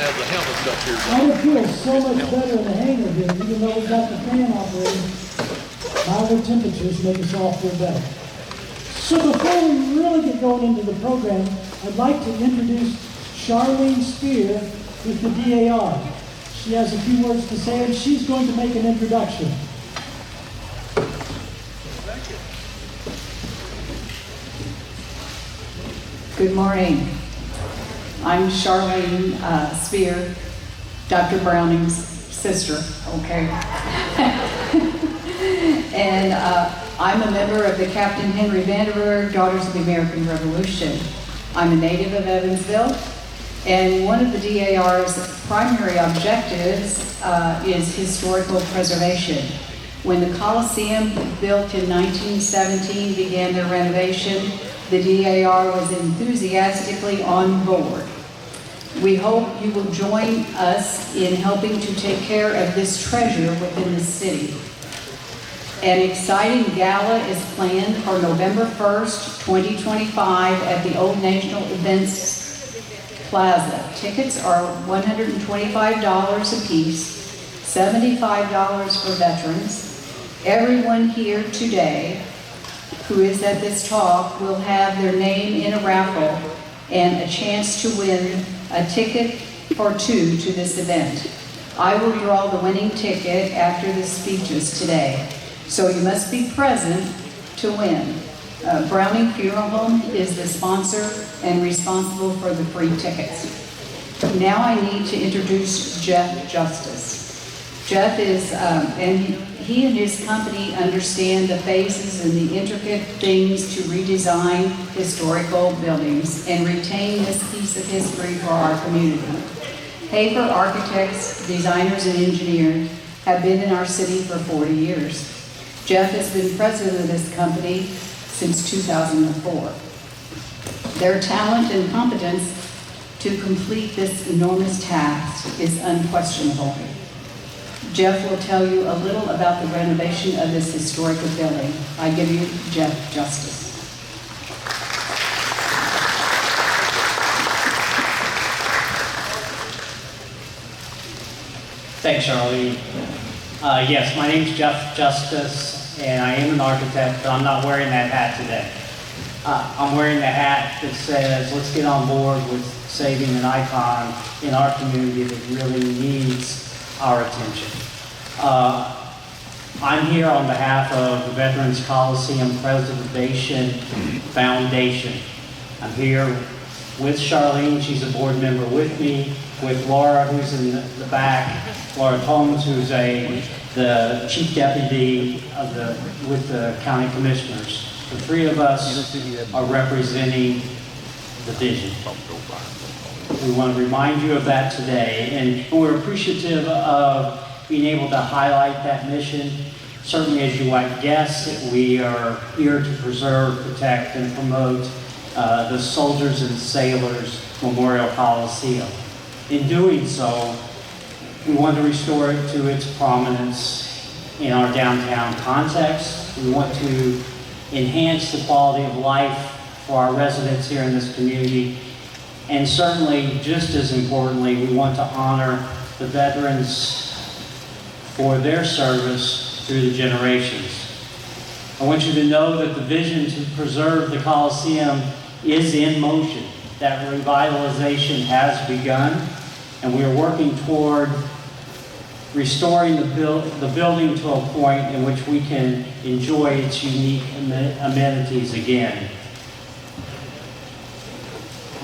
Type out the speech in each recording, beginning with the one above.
have the helmets up here. I would feel so much better in the hangar here, even though we got the fan operating. Milder temperatures make us all feel better. So before we really get going into the program, I'd like to introduce Charlene Spear with the DAR. She has a few words to say, and she's going to make an introduction. Good morning. I'm Charlene Spear, Dr. Browning's sister, okay? And I'm a member of the Captain Henry Vanderburg Daughters of the American Revolution. I'm a native of Evansville, and one of the DAR's primary objectives is historical preservation. When the Coliseum, built in 1917, began their renovation, the DAR was enthusiastically on board. We hope you will join us in helping to take care of this treasure within the city. An exciting gala is planned for November 1st, 2025 at the Old National Events Plaza. Tickets are $125 apiece, $75 for veterans. Everyone here today who is at this talk will have their name in a raffle and a chance to win a ticket for two to this event. I will draw the winning ticket after the speeches today, so you must be present to win. Browning Funeral Home is the sponsor and responsible for the free tickets. Now I need to introduce Jeff Justice. Jeff is, he and his company understand the phases and the intricate things to redesign historical buildings and retain this piece of history for our community. Hafer architects, designers, and engineers have been in our city for 40 years. Jeff has been president of this company since 2004. Their talent and competence to complete this enormous task is unquestionable. Jeff will tell you a little about the renovation of this historical building. I give you Jeff Justice. Thanks, Charlie. Yes, my name's Jeff Justice, and I am an architect, but I'm not wearing that hat today. I'm wearing the hat that says, let's get on board with saving an icon in our community that really needs our attention. I'm here on behalf of the Veterans Coliseum Preservation Foundation. I'm here with Charlene, she's a board member with me, with Laura, who's in the back, Laura Holmes, who's the chief deputy with the county commissioners. The three of us are representing the vision. We want to remind you of that today, and we're appreciative of being able to highlight that mission. Certainly, as you might guess, we are here to preserve, protect, and promote the Soldiers and Sailors Memorial Coliseum. In doing so, we want to restore it to its prominence in our downtown context. We want to enhance the quality of life for our residents here in this community. And certainly, just as importantly, we want to honor the veterans for their service through the generations. I want you to know that the vision to preserve the Coliseum is in motion. That revitalization has begun, and we are working toward restoring the building to a point in which we can enjoy its unique amenities again.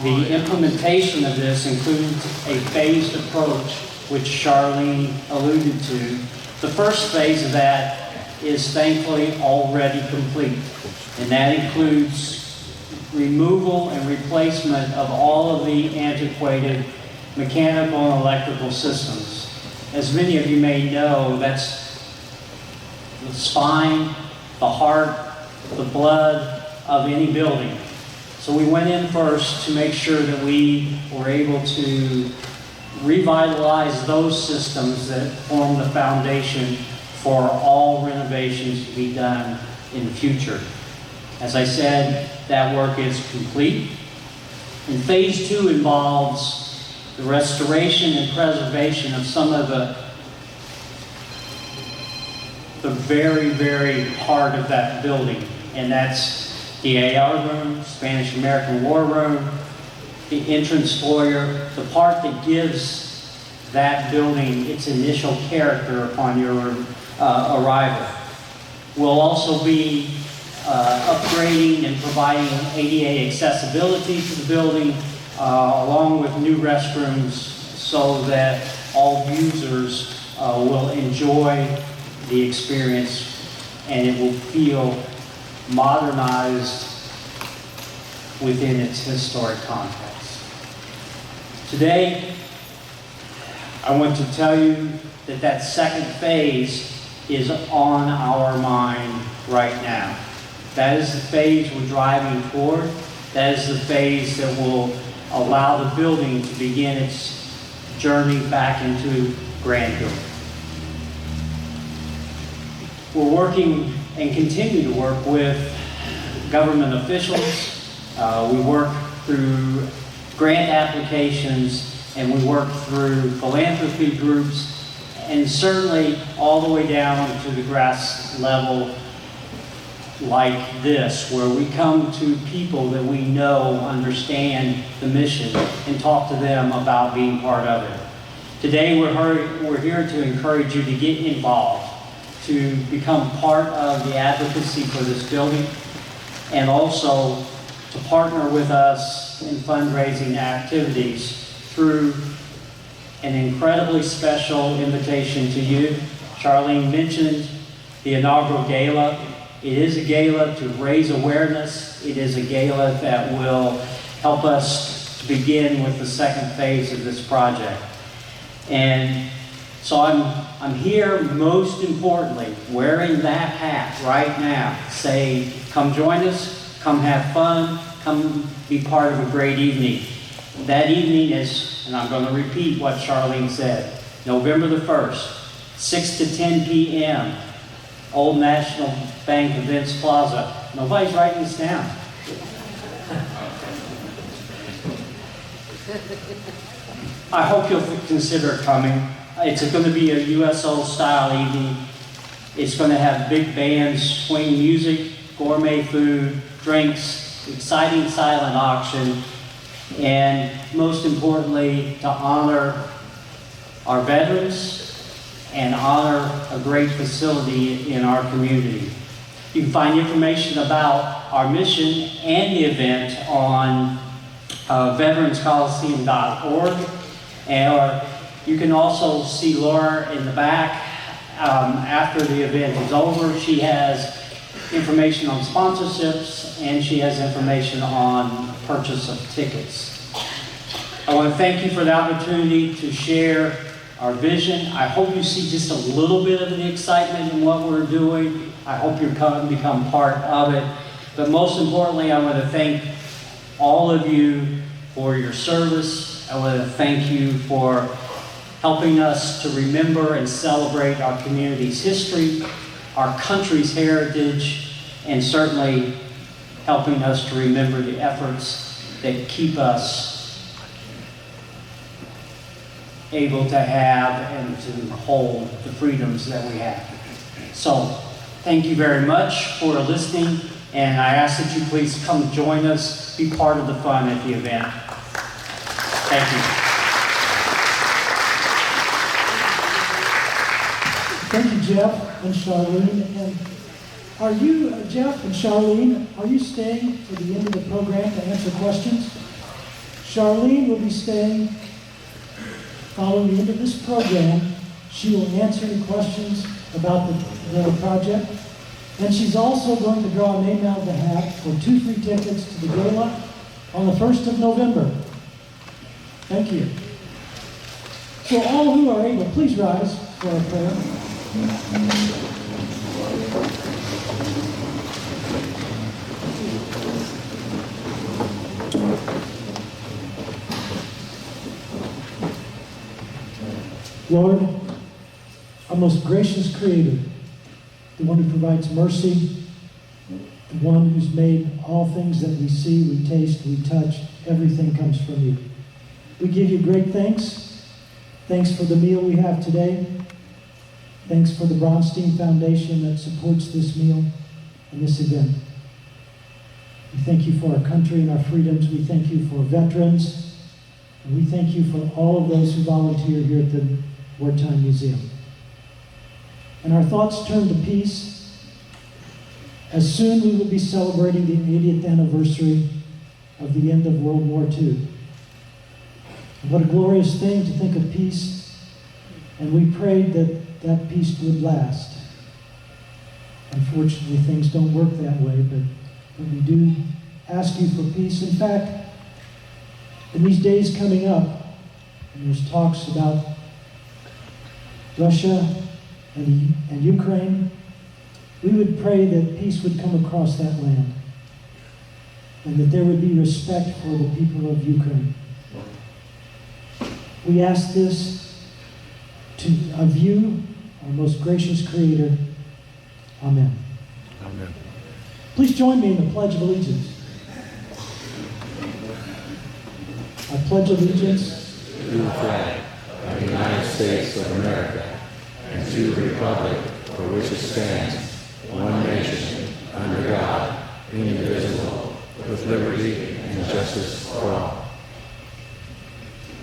The implementation of this includes a phased approach, which Charlene alluded to. The first phase of that is thankfully already complete, and that includes removal and replacement of all of the antiquated mechanical and electrical systems. As many of you may know, that's the spine, the heart, the blood of any building. So we went in first to make sure that we were able to revitalize those systems that form the foundation for all renovations to be done in the future. As I said, that work is complete. And phase two involves the restoration and preservation of some of the very, very heart of that building. And that's the AR room, Spanish-American War room, the entrance foyer, the part that gives that building its initial character upon your arrival. We'll also be upgrading and providing ADA accessibility to the building, along with new restrooms so that all users will enjoy the experience and it will feel modernized within its historic context. Today, I want to tell you that that second phase is on our mind right now. That is the phase we're driving toward. That is the phase that will allow the building to begin its journey back into grandeur. We're working and continue to work with government officials. We work through grant applications and we work through philanthropy groups, and certainly all the way down to the grass level like this, where we come to people that we know understand the mission and talk to them about being part of it. Today we're here to encourage you to get involved, to become part of the advocacy for this building, and also to partner with us in fundraising activities through an incredibly special invitation to you. Charlene mentioned the inaugural gala. It is a gala to raise awareness. It is a gala that will help us to begin with the second phase of this project. And so I'm here most importantly wearing that hat right now. Say, come join us, come have fun, come be part of a great evening. That evening is, and I'm going to repeat what Charlene said, November the 1st, 6 to 10 p.m., Old National Bank Events Plaza. Nobody's writing this down. I hope you'll consider coming. It's going to be a USO style evening. It's going to have big bands, swing music, gourmet food, drinks, exciting silent auction, and most importantly, to honor our veterans and honor a great facility in our community. You can find information about our mission and the event on veteranscoliseum.org, or you can also see Laura in the back after the event is over. She has information on sponsorships and she has information on purchase of tickets. I want to thank you for the opportunity to share our vision. I hope you see just a little bit of the excitement in what we're doing. I hope you become part of it. But most importantly, I want to thank all of you for your service. I want to thank you for helping us to remember and celebrate our community's history, our country's heritage, and certainly helping us to remember the efforts that keep us able to have and to hold the freedoms that we have. So, thank you very much for listening, and I ask that you please come join us, be part of the fun at the event. Thank you. Thank you, Jeff and Charlene. And are you, Jeff and Charlene, are you staying for the end of the program to answer questions? Charlene will be staying following the end of this program. She will answer any questions about the project. And she's also going to draw a name out of the hat for 2 free tickets to the gala on the 1st of November. Thank you. So all who are able, please rise for a prayer. Lord, our most gracious Creator, the one who provides mercy, the one who's made all things that we see, we taste, we touch, everything comes from you. We give you great thanks. Thanks for the meal we have today. Thanks for the Bronstein Foundation that supports this meal and this event. We thank you for our country and our freedoms. We thank you for veterans. And we thank you for all of those who volunteer here at the Wartime Museum. And our thoughts turn to peace, as soon we will be celebrating the 80th anniversary of the end of World War II. And what a glorious thing to think of peace, and we prayed that that peace would last. Unfortunately, things don't work that way, but we do ask you for peace. In fact, in these days coming up, and there's talks about Russia and Ukraine, we would pray that peace would come across that land and that there would be respect for the people of Ukraine. We ask this of you, our most gracious Creator. Amen. Amen. Please join me in the Pledge of Allegiance. I pledge allegiance To the flag of the United States of America and to the republic for which it stands, one nation, under God, indivisible, with liberty and justice for all.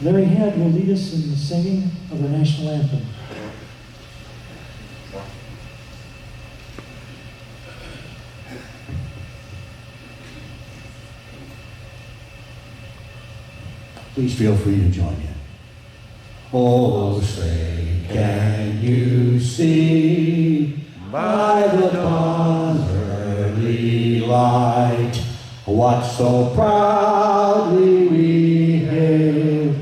Larry Head will lead us in the singing of the national anthem. Please feel free to join in. Oh, say, can you see by the dawn's early light what so proudly we hailed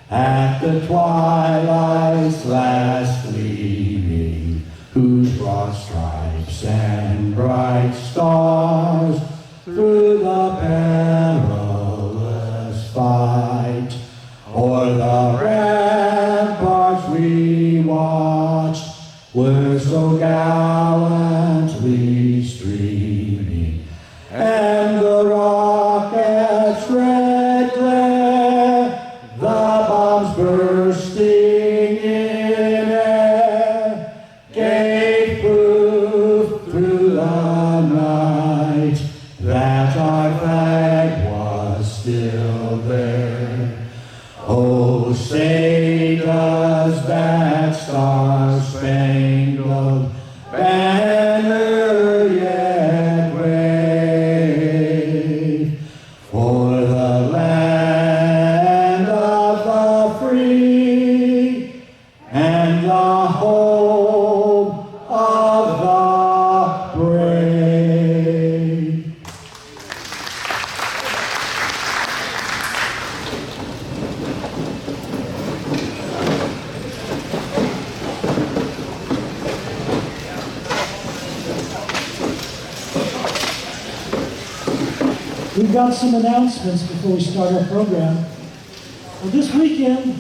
at the twilight's last gleaming, whose broad stripes and bright stars through the perilous fight o'er the ramparts we watched were so gallantly streaming, and the rocket's red glare, the bombs bursting in air, gave proof through the night that our flag was still there. Oh, say does that star-spangled banner yet wave for the land of the free and the home of the brave? We've got some announcements before we start our program. Well, this weekend,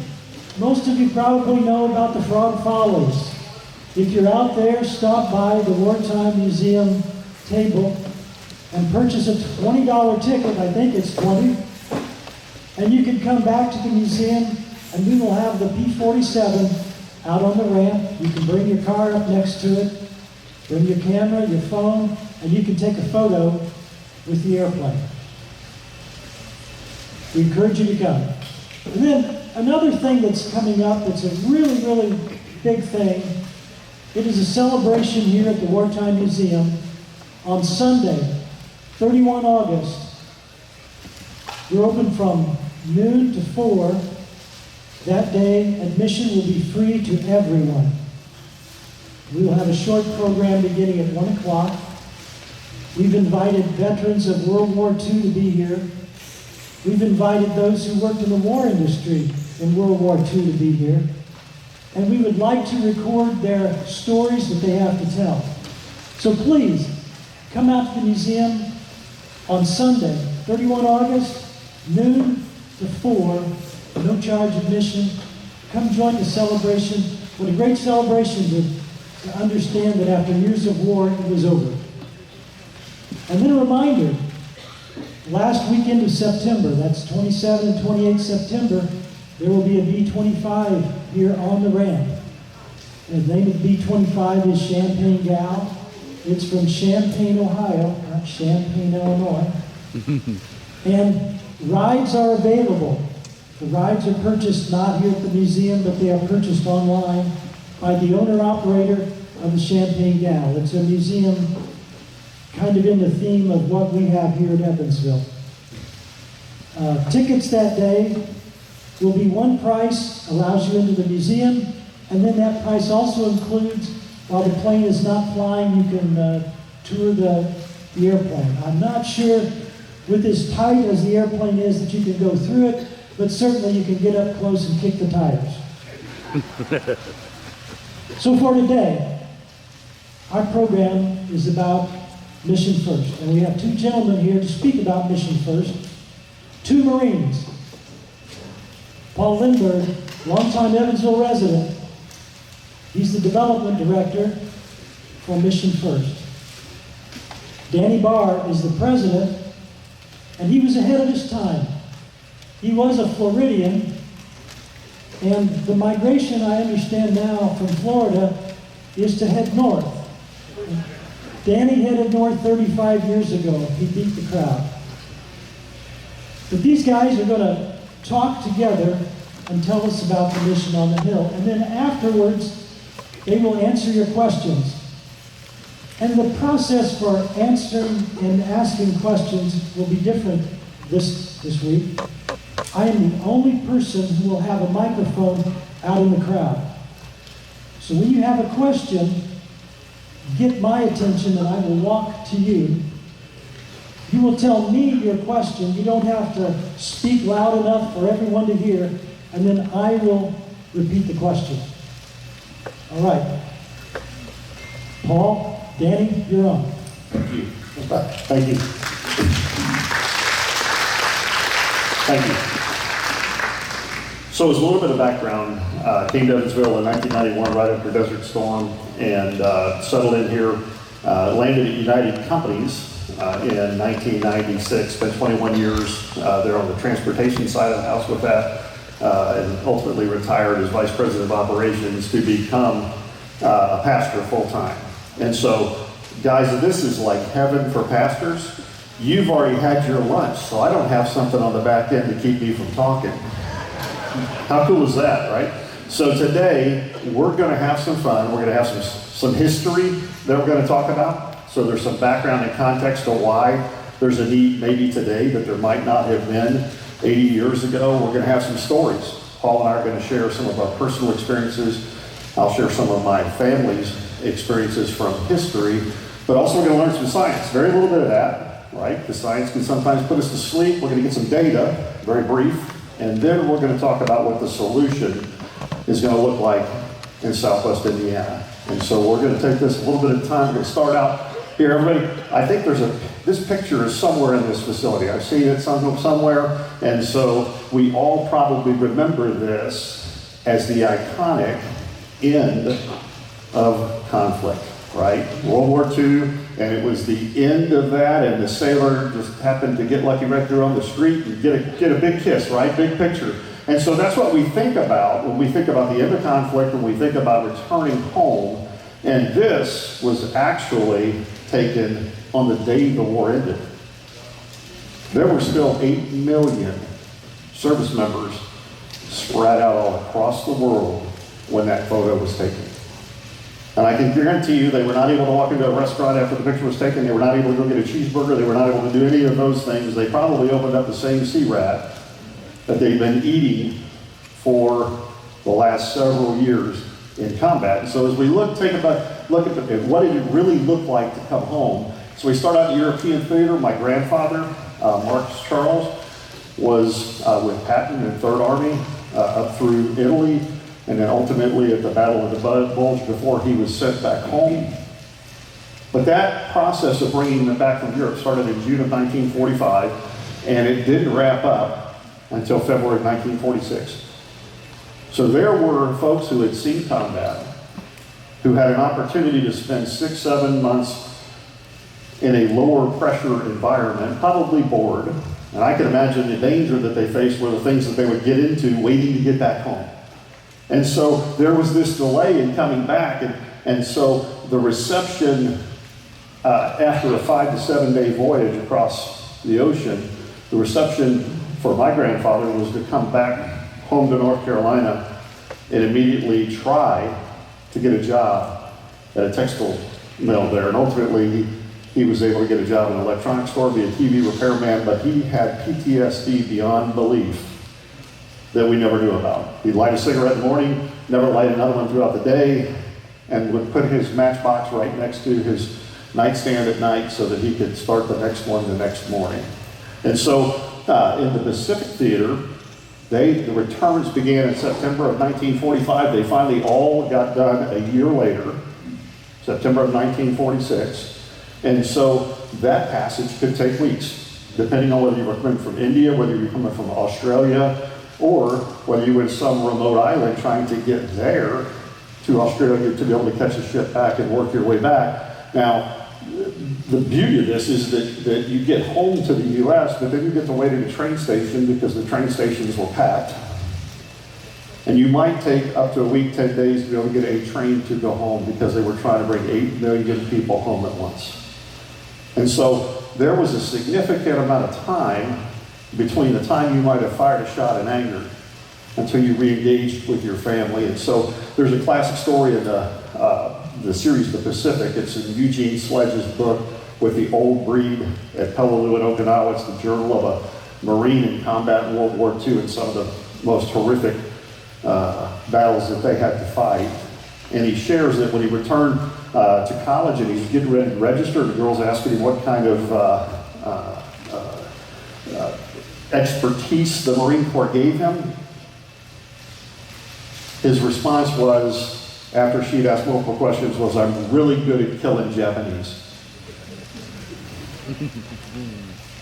most of you probably know about the Frog Follies. If you're out there, stop by the Wartime Museum table and purchase a $20 ticket. I think it's 20. And you can come back to the museum and we will have the P-47 out on the ramp. You can bring your car up next to it, bring your camera, your phone, and you can take a photo with the airplane. We encourage you to come. And then another thing that's coming up that's a really, really big thing, it is a celebration here at the Wartime Museum on Sunday, 31 August. We're open from noon to 4. That day, admission will be free to everyone. We will have a short program beginning at 1 o'clock. We've invited veterans of World War II to be here. We've invited those who worked in the war industry in World War II to be here. And we would like to record their stories that they have to tell. So please, come out to the museum on Sunday, 31 August, noon to 4, no charge admission. Come join the celebration. What a great celebration to understand that after years of war, it was over. And then a reminder, last weekend of September, that's 27 and 28 September, there will be a B-25 here on the ramp. And the name of the B-25 is Champagne Gal. It's from Champaign, Ohio, not Champaign, Illinois. And rides are available. The rides are purchased not here at the museum, but they are purchased online by the owner-operator of the Champagne Gal. It's a museum kind of in the theme of what we have here in Evansville. Tickets that day will be one price, allows you into the museum, and then that price also includes, while the plane is not flying, you can tour the airplane. I'm not sure with as tight as the airplane is that you can go through it, but certainly you can get up close and kick the tires. So for today, our program is about Mission First, and we have two gentlemen here to speak about Mission First, two Marines. Paul Linberg, longtime Evansville resident, he's the development director for Mission First. Danny Barr is the president, and he was ahead of his time. He was a Floridian, and the migration, I understand now, from Florida is to head north. Danny headed north 35 years ago. He beat the crowd. But these guys are going to talk together and tell us about the mission on the Hill. And then afterwards, they will answer your questions. And the process for answering and asking questions will be different this week. I am the only person who will have a microphone out in the crowd. So when you have a question, get my attention and I will walk to you. You will tell me your question. You don't have to speak loud enough for everyone to hear, and then I will repeat the question. All right. Paul, Danny, you're on. Thank you. Thank you. Thank you. So as a little bit of background, came to Evansville in 1991 right after Desert Storm and settled in here, landed at United Companies in 1996, spent 21 years there on the transportation side of the house with that, and ultimately retired as Vice President of Operations to become a pastor full-time. And so, guys, this is like heaven for pastors. You've already had your lunch, so I don't have something on the back end to keep me from talking. How cool is that, right? So today, we're going to have some fun. We're going to have some history that we're going to talk about. So there's some background and context to why there's a need maybe today that there might not have been 80 years ago. We're going to have some stories. Paul and I are going to share some of our personal experiences. I'll share some of my family's experiences from history, but also we're going to learn some science. Very little bit of that, right? Because science can sometimes put us to sleep. We're going to get some data, very brief, and then we're going to talk about what the solution is going to look like in Southwest Indiana. And so we're going to take this a little bit of time. We're going to start out here. Everybody, I think this picture is somewhere in this facility. I've seen it somewhere, and so we all probably remember this as the iconic end of conflict, right? World War II, and it was the end of that, and the sailor just happened to get lucky right there on the street and get a big kiss, right? Big picture. And so that's what we think about when we think about the end of conflict, when we think about returning home. And this was actually taken on the day the war ended. There were still 8 million service members spread out all across the world when that photo was taken. And I can guarantee you they were not able to walk into a restaurant after the picture was taken. They were not able to go get a cheeseburger. They were not able to do any of those things. They probably opened up the same sea rat that they've been eating for the last several years in combat. And so as we look at what did it really look like to come home. So we start out in European theater. My grandfather, Marcus Charles, was with Patton in 3rd Army up through Italy, and then ultimately at the Battle of the Bulge before he was sent back home. But that process of bringing them back from Europe started in June of 1945, and it didn't wrap up until February of 1946. So there were folks who had seen combat, who had an opportunity to spend 6-7 months in a lower pressure environment, probably bored, And I can imagine the danger that they faced were the things that they would get into waiting to get back home. And so there was this delay in coming back, and so the reception after a 5 to 7 day voyage across the ocean, the reception for my grandfather was to come back home to North Carolina and immediately try to get a job at a textile mill there. And ultimately, he was able to get a job in an electronics store, be a TV repairman, but he had PTSD beyond belief that we never knew about. He'd light a cigarette in the morning, never light another one throughout the day, and would put his matchbox right next to his nightstand at night so that he could start the next one the next morning. And so in the Pacific Theater, the returns began in September of 1945. They finally all got done a year later, September of 1946. And so that passage could take weeks, depending on whether you were coming from India, whether you were coming from Australia, or whether you were in some remote island trying to get there to Australia to be able to catch a ship back and work your way back. Now, the beauty of this is that you get home to the U.S., but then you get to wait at a train station because the train stations were packed. And you might take up to a week, 10 days to be able to get a train to go home because they were trying to bring 8 million people home at once. And so there was a significant amount of time between the time you might have fired a shot in anger until you re-engaged with your family. And so there's a classic story in the series The Pacific. It's in Eugene Sledge's book with the old breed at Peleliu in Okinawa. It's the journal of a Marine in combat in World War II and some of the most horrific battles that they had to fight. And he shares that when he returned to college and he's getting ready to register, the girls asking him what kind of expertise the Marine Corps gave him. His response was, after she'd asked multiple questions, was, "I'm really good at killing Japanese."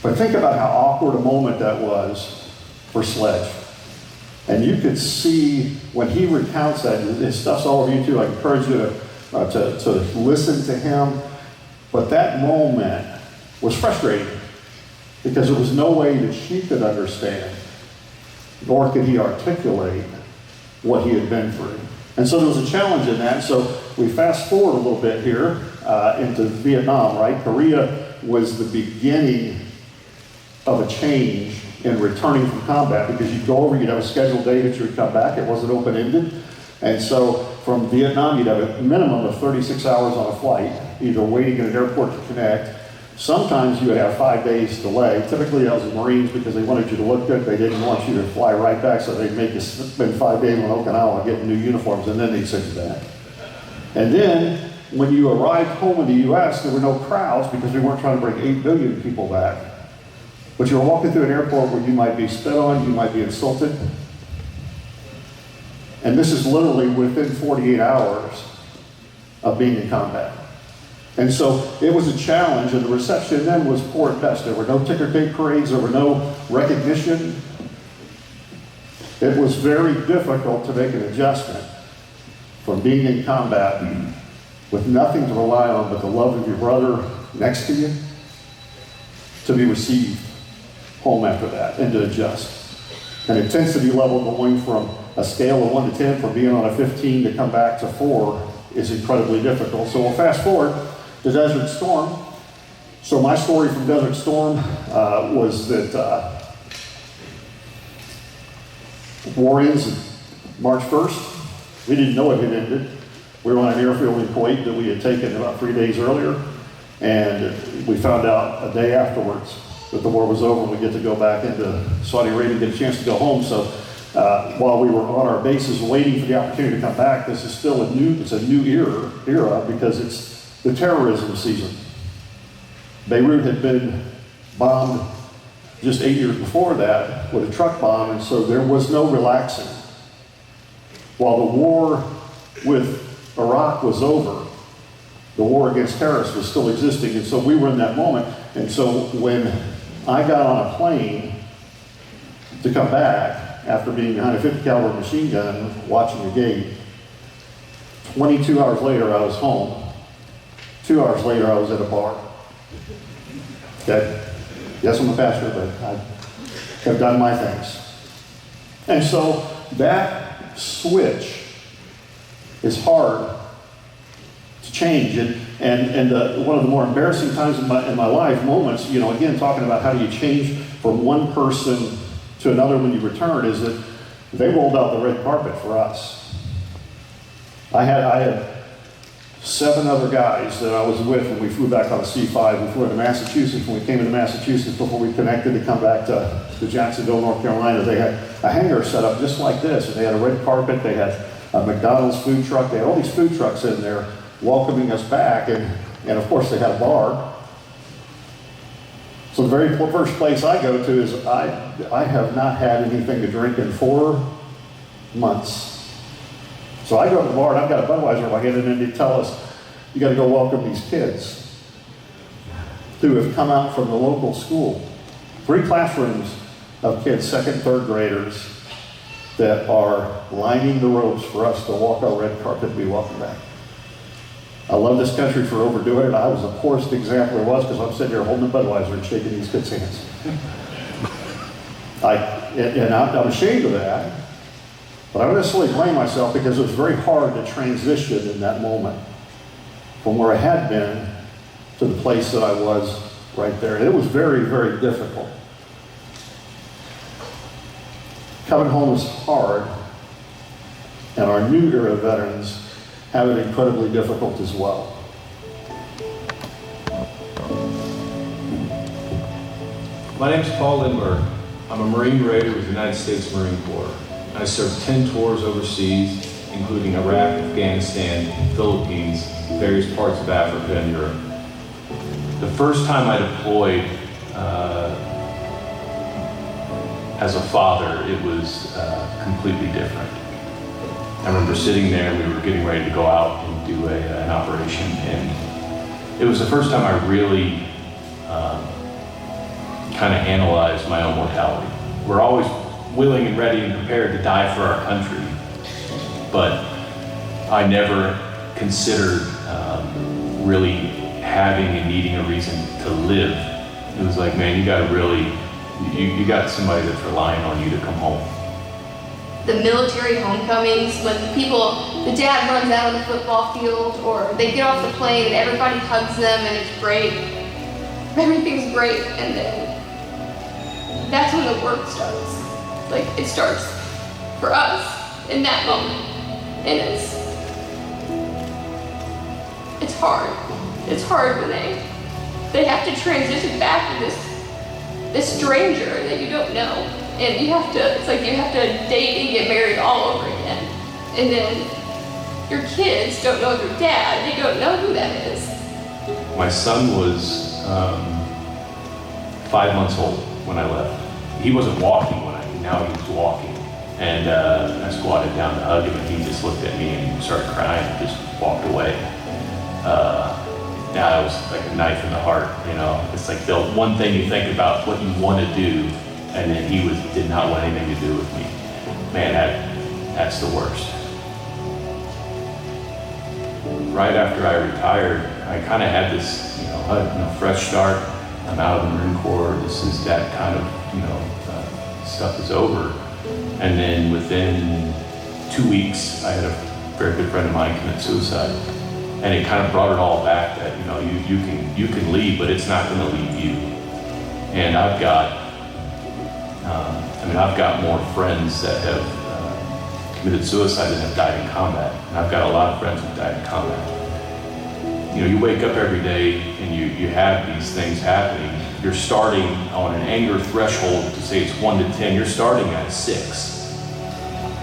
But think about how awkward a moment that was for Sledge. And you could see when he recounts that, his stuff's all over YouTube. I encourage you to listen to him. But that moment was frustrating because there was no way that she could understand, nor could he articulate what he had been through. And so there was a challenge in that. So we fast forward a little bit here into Vietnam, right? Korea was the beginning of a change in returning from combat because you'd go over, you'd have a scheduled day that you would come back. It wasn't open-ended. And so from Vietnam, you'd have a minimum of 36 hours on a flight, either waiting at an airport to connect. Sometimes you would have 5 days delay. Typically that was the Marines because they wanted you to look good. They didn't want you to fly right back, so they'd make you spend 5 days on Okinawa getting new uniforms, and then they'd send you back. And then when you arrived home in the U.S., there were no crowds because we weren't trying to bring 8 billion people back. But you were walking through an airport where you might be spit on, you might be insulted. And this is literally within 48 hours of being in combat. And so it was a challenge, and the reception then was poor at best. There were no ticker tape parades, there were no recognition. It was very difficult to make an adjustment from being in combat with nothing to rely on but the love of your brother next to you to be received home after that and to adjust. An intensity level going from a scale of 1 to 10, from being on a 15 to come back to 4 is incredibly difficult. So we'll fast forward to Desert Storm. So my story from Desert Storm was that war ends March 1st. We didn't know it had ended. We were on an airfield in Kuwait that we had taken about 3 days earlier, and we found out a day afterwards that the war was over and we get to go back into Saudi Arabia and get a chance to go home. So while we were on our bases waiting for the opportunity to come back, this is still a new era because it's the terrorism season. Beirut had been bombed just 8 years before that with a truck bomb, and so there was no relaxing. While the war with Iraq was over, the war against terrorists was still existing, and so we were in that moment. And so when I got on a plane to come back after being behind a 50 caliber machine gun watching the gate, 22 hours later I was home. 2 hours later I was at a bar. Okay? Yes, I'm a pastor, but have done my things. And so that switch is hard to change. And one of the more embarrassing times in my life, moments, again, talking about how do you change from one person to another when you return, is that they rolled out the red carpet for us. I had 7 other guys that I was with when we flew back on a C-5. We flew into Massachusetts. When we came into Massachusetts, before we connected to come back to Jacksonville, North Carolina, they had a hangar set up just like this. And they had a red carpet. They had a McDonald's food truck. They had all these food trucks in there welcoming us back. And of course, they had a bar. So the very first place I go to is I have not had anything to drink in 4 months. So I go to the bar and I've got a Budweiser in my hand, and then they tell us, you got to go welcome these kids who have come out from the local school. 3 classrooms of kids, 2nd and 3rd graders, that are lining the ropes for us to walk our red carpet and be welcomed back. I love this country for overdoing it. I was the poorest example there was, because I'm sitting here holding a Budweiser and shaking these kids' hands. I'm ashamed of that. But I don't necessarily blame myself, because it was very hard to transition in that moment from where I had been to the place that I was right there. And it was very, very difficult. Coming home is hard, and our new era veterans have it incredibly difficult as well. My name's Paul Linberg. I'm a Marine Raider with the United States Marine Corps. I served 10 tours overseas, including Iraq, Afghanistan, Philippines, various parts of Africa and Europe. The first time I deployed as a father, it was completely different. I remember sitting there, we were getting ready to go out and do an operation, and it was the first time I really kind of analyzed my own mortality. We're always willing and ready and prepared to die for our country, but I never considered really having and needing a reason to live. It was like, man, you gotta really, you got somebody that's relying on you to come home. The military homecomings, when the dad runs out on the football field, or they get off the plane and everybody hugs them and it's great. Everything's great, and then that's when the work starts. Like, it starts for us in that moment. And it's hard. It's hard when they have to transition back to this stranger that you don't know. And it's like you have to date and get married all over again. And then your kids don't know their dad. They don't know who that is. My son was 5 months old when I left. He wasn't walking now he was walking. And I squatted down to hug him, and he just looked at me and started crying and just walked away. It was like a knife in the heart, It's like the one thing you think about what you want to do, and then he did not want anything to do with me. Man, that's the worst. Right after I retired, I kind of had this, fresh start. I'm out of the Marine Corps. That kind of, stuff is over. And then within 2 weeks, I had a very good friend of mine commit suicide. And it kind of brought it all back that, you can leave, but it's not going to leave you. And I've got more friends that have committed suicide than have died in combat. And I've got a lot of friends who died in combat. You wake up every day and you have these things happening. You're starting on an anger threshold to say it's 1 to 10. You're starting at a 6,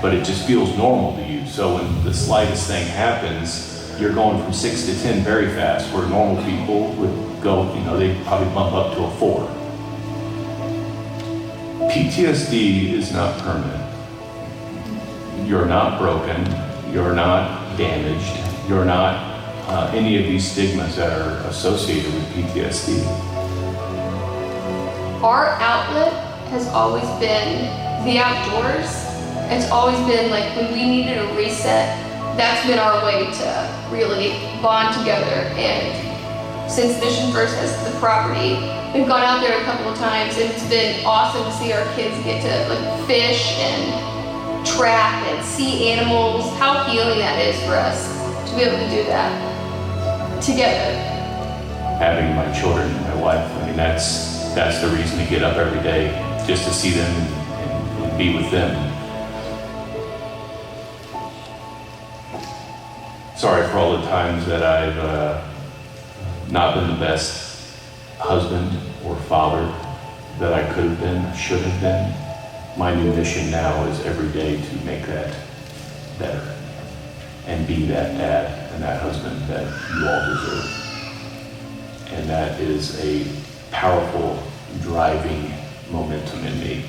but it just feels normal to you. So when the slightest thing happens, you're going from 6 to 10 very fast, where normal people would go, they'd probably bump up to a 4. PTSD is not permanent. You're not broken. You're not damaged. You're not any of these stigmas that are associated with PTSD. Our outlet has always been the outdoors. It's always been like when we needed a reset, that's been our way to really bond together. And since Mission First has the property, we've gone out there a couple of times, and it's been awesome to see our kids get to like fish and trap and see animals. How healing that is for us to be able to do that together. Having my children and my wife, I mean, that's the reason to get up every day, just to see them and be with them. Sorry for all the times that I've not been the best husband or father that I could have been, should have been. My new mission now is every day to make that better and be that dad and that husband that you all deserve. And that is a powerful driving momentum in me.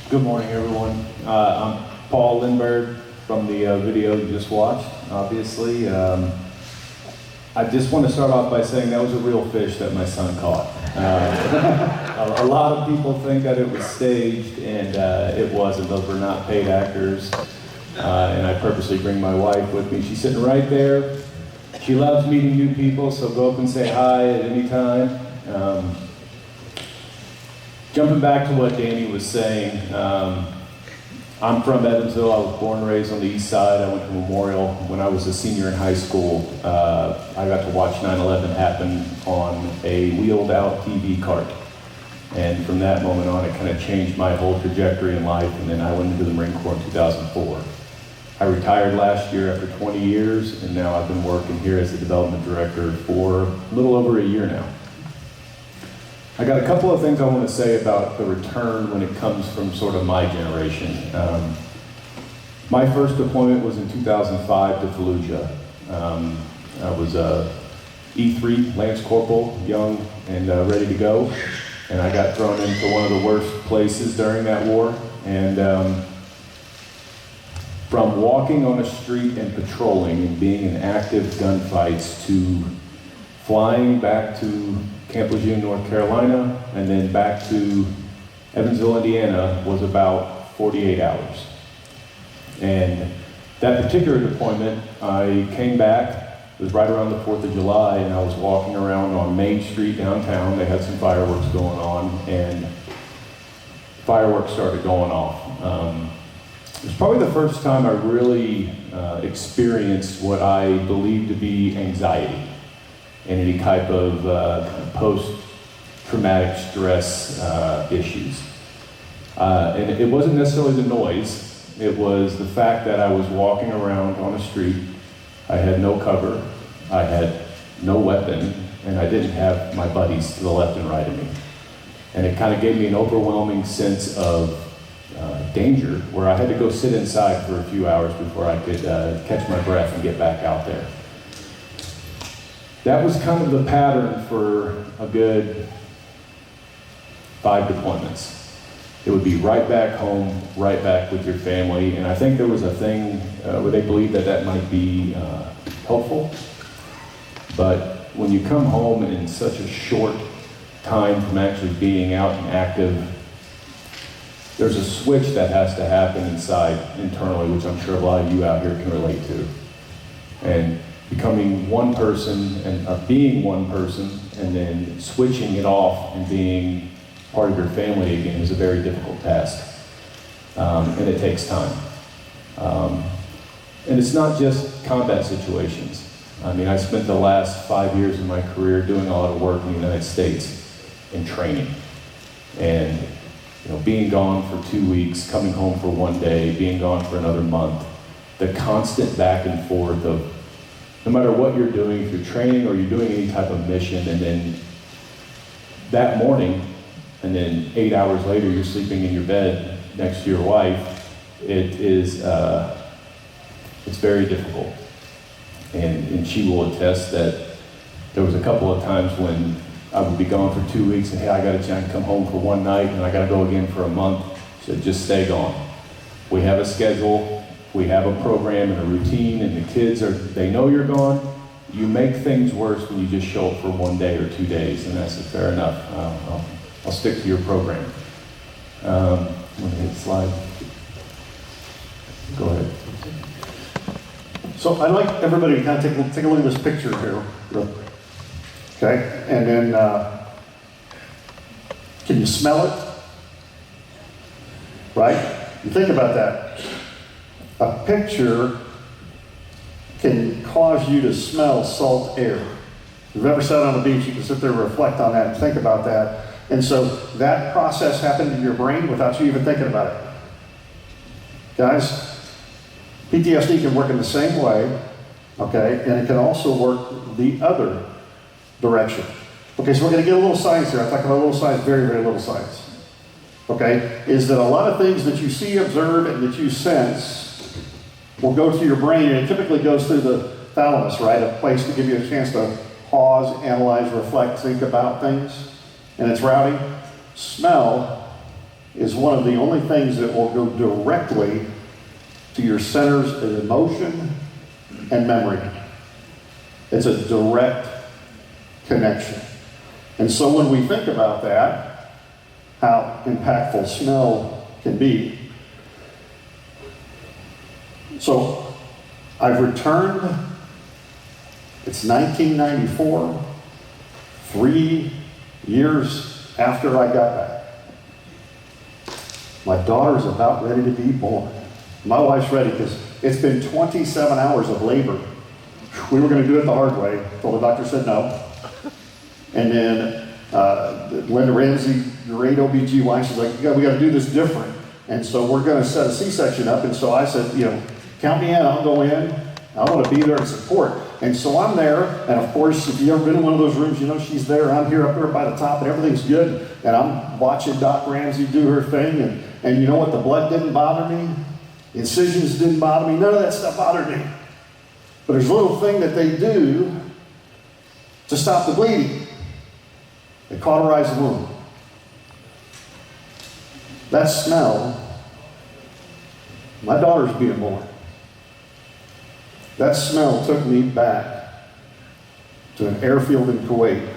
Good morning, everyone. I'm Paul Linberg from the video you just watched, obviously. I just want to start off by saying that was a real fish that my son caught. A lot of people think that it was staged, and it wasn't. Those were not paid actors. And I purposely bring my wife with me. She's sitting right there. She loves meeting new people, so go up and say hi at any time. Jumping back to what Danny was saying, I'm from Evansville. I was born and raised on the east side. I went to Memorial. When I was a senior in high school, I got to watch 9/11 happen on a wheeled out TV cart. And from that moment on, it kind of changed my whole trajectory in life. And then I went into the Marine Corps in 2004. I retired last year after 20 years, and now I've been working here as the development director for a little over a year now. I got a couple of things I want to say about the return when it comes from sort of my generation. My first deployment was in 2005 to Fallujah. I was a E3 Lance Corporal, young and ready to go. And I got thrown into one of the worst places during that war. And from walking on a street and patrolling and being in active gunfights to flying back to Camp Lejeune, North Carolina, and then back to Evansville, Indiana, was about 48 hours. And that particular deployment, I came back, it was right around the 4th of July, and I was walking around on Main Street downtown. They had some fireworks going on, and fireworks started going off. It was probably the first time I really experienced what I believe to be anxiety and any type of post-traumatic stress issues. And it wasn't necessarily the noise, it was the fact that I was walking around on a street. I had no cover, I had no weapon, and I didn't have my buddies to the left and right of me. And it kind of gave me an overwhelming sense of danger, where I had to go sit inside for a few hours before I could catch my breath and get back out there. That was kind of the pattern for a good 5 deployments. It would be right back home, right back with your family, and I think there was a thing where they believed that that might be helpful. But when you come home in such a short time from actually being out and active, there's a switch that has to happen inside internally, which I'm sure a lot of you out here can relate to. And becoming one person and being one person and then switching it off and being part of your family again is a very difficult task. And it takes time. And it's not just combat situations. I mean, I spent the last 5 years of my career doing a lot of work in the United States in training. And being gone for 2 weeks, coming home for 1 day, being gone for another month, the constant back and forth of no matter what you're doing, if you're training or you're doing any type of mission, and then that morning, and then 8 hours later, you're sleeping in your bed next to your wife, it's very difficult. And she will attest that there was a couple of times when I would be gone for 2 weeks, and hey, I got to come home for one night, and I got to go again for a month. She said, just stay gone. We have a schedule, we have a program and a routine, and the kids they know you're gone. You make things worse when you just show up for 1 day or 2 days, and that's fair enough. I'll stick to your program. I'm gonna hit slide. Go ahead. So I'd like everybody to kind of take a look at this picture here. Okay? And then, can you smell it? Right? You think about that. A picture can cause you to smell salt air. If you've ever sat on a beach, you can sit there and reflect on that and think about that. And so that process happened in your brain without you even thinking about it. Guys, PTSD can work in the same way, okay, and it can also work the other direction. Okay, so we're going to get a little science here. I'm talking about a little science, very, very little science. Okay, is that a lot of things that you see, observe, and that you sense will go to your brain, and it typically goes through the thalamus, right? A place to give you a chance to pause, analyze, reflect, think about things, and it's routing. Smell is one of the only things that will go directly to your centers of emotion and memory. It's a direct connection. And so when we think about that, how impactful smell can be. So I've returned, it's 1994, 3 years after I got back. My daughter's about ready to be born. My wife's ready because it's been 27 hours of labor. We were going to do it the hard way until the doctor said no. And then Linda Ramsey, great OBGYN, she's like, we got to do this different. And so we're going to set a C-section up. And so I said, count me in, I'll go in. I want to be there to support. And so I'm there. And of course, if you've ever been in one of those rooms, she's there. I'm here up there by the top and everything's good. And I'm watching Doc Ramsey do her thing. And you know what? The blood didn't bother me. Incisions didn't bother me. None of that stuff bothered me. But there's a little thing that they do to stop the bleeding. They cauterize the wound. That smell, my daughter's being born. That smell took me back to an airfield in Kuwait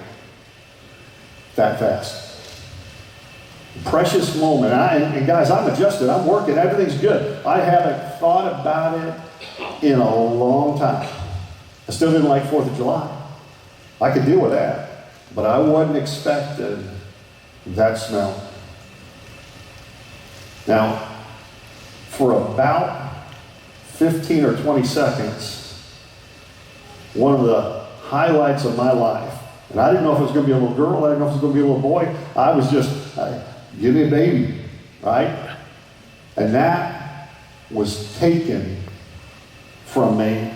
that fast. Precious moment. And guys, I'm adjusted. I'm working. Everything's good. I haven't thought about it in a long time. I still didn't like 4th of July. I could deal with that. But I wasn't expecting that smell. Now, for about 15 or 20 seconds, one of the highlights of my life, and I didn't know if it was going to be a little girl, I didn't know if it was going to be a little boy, I was just, give me a baby, right? And that was taken from me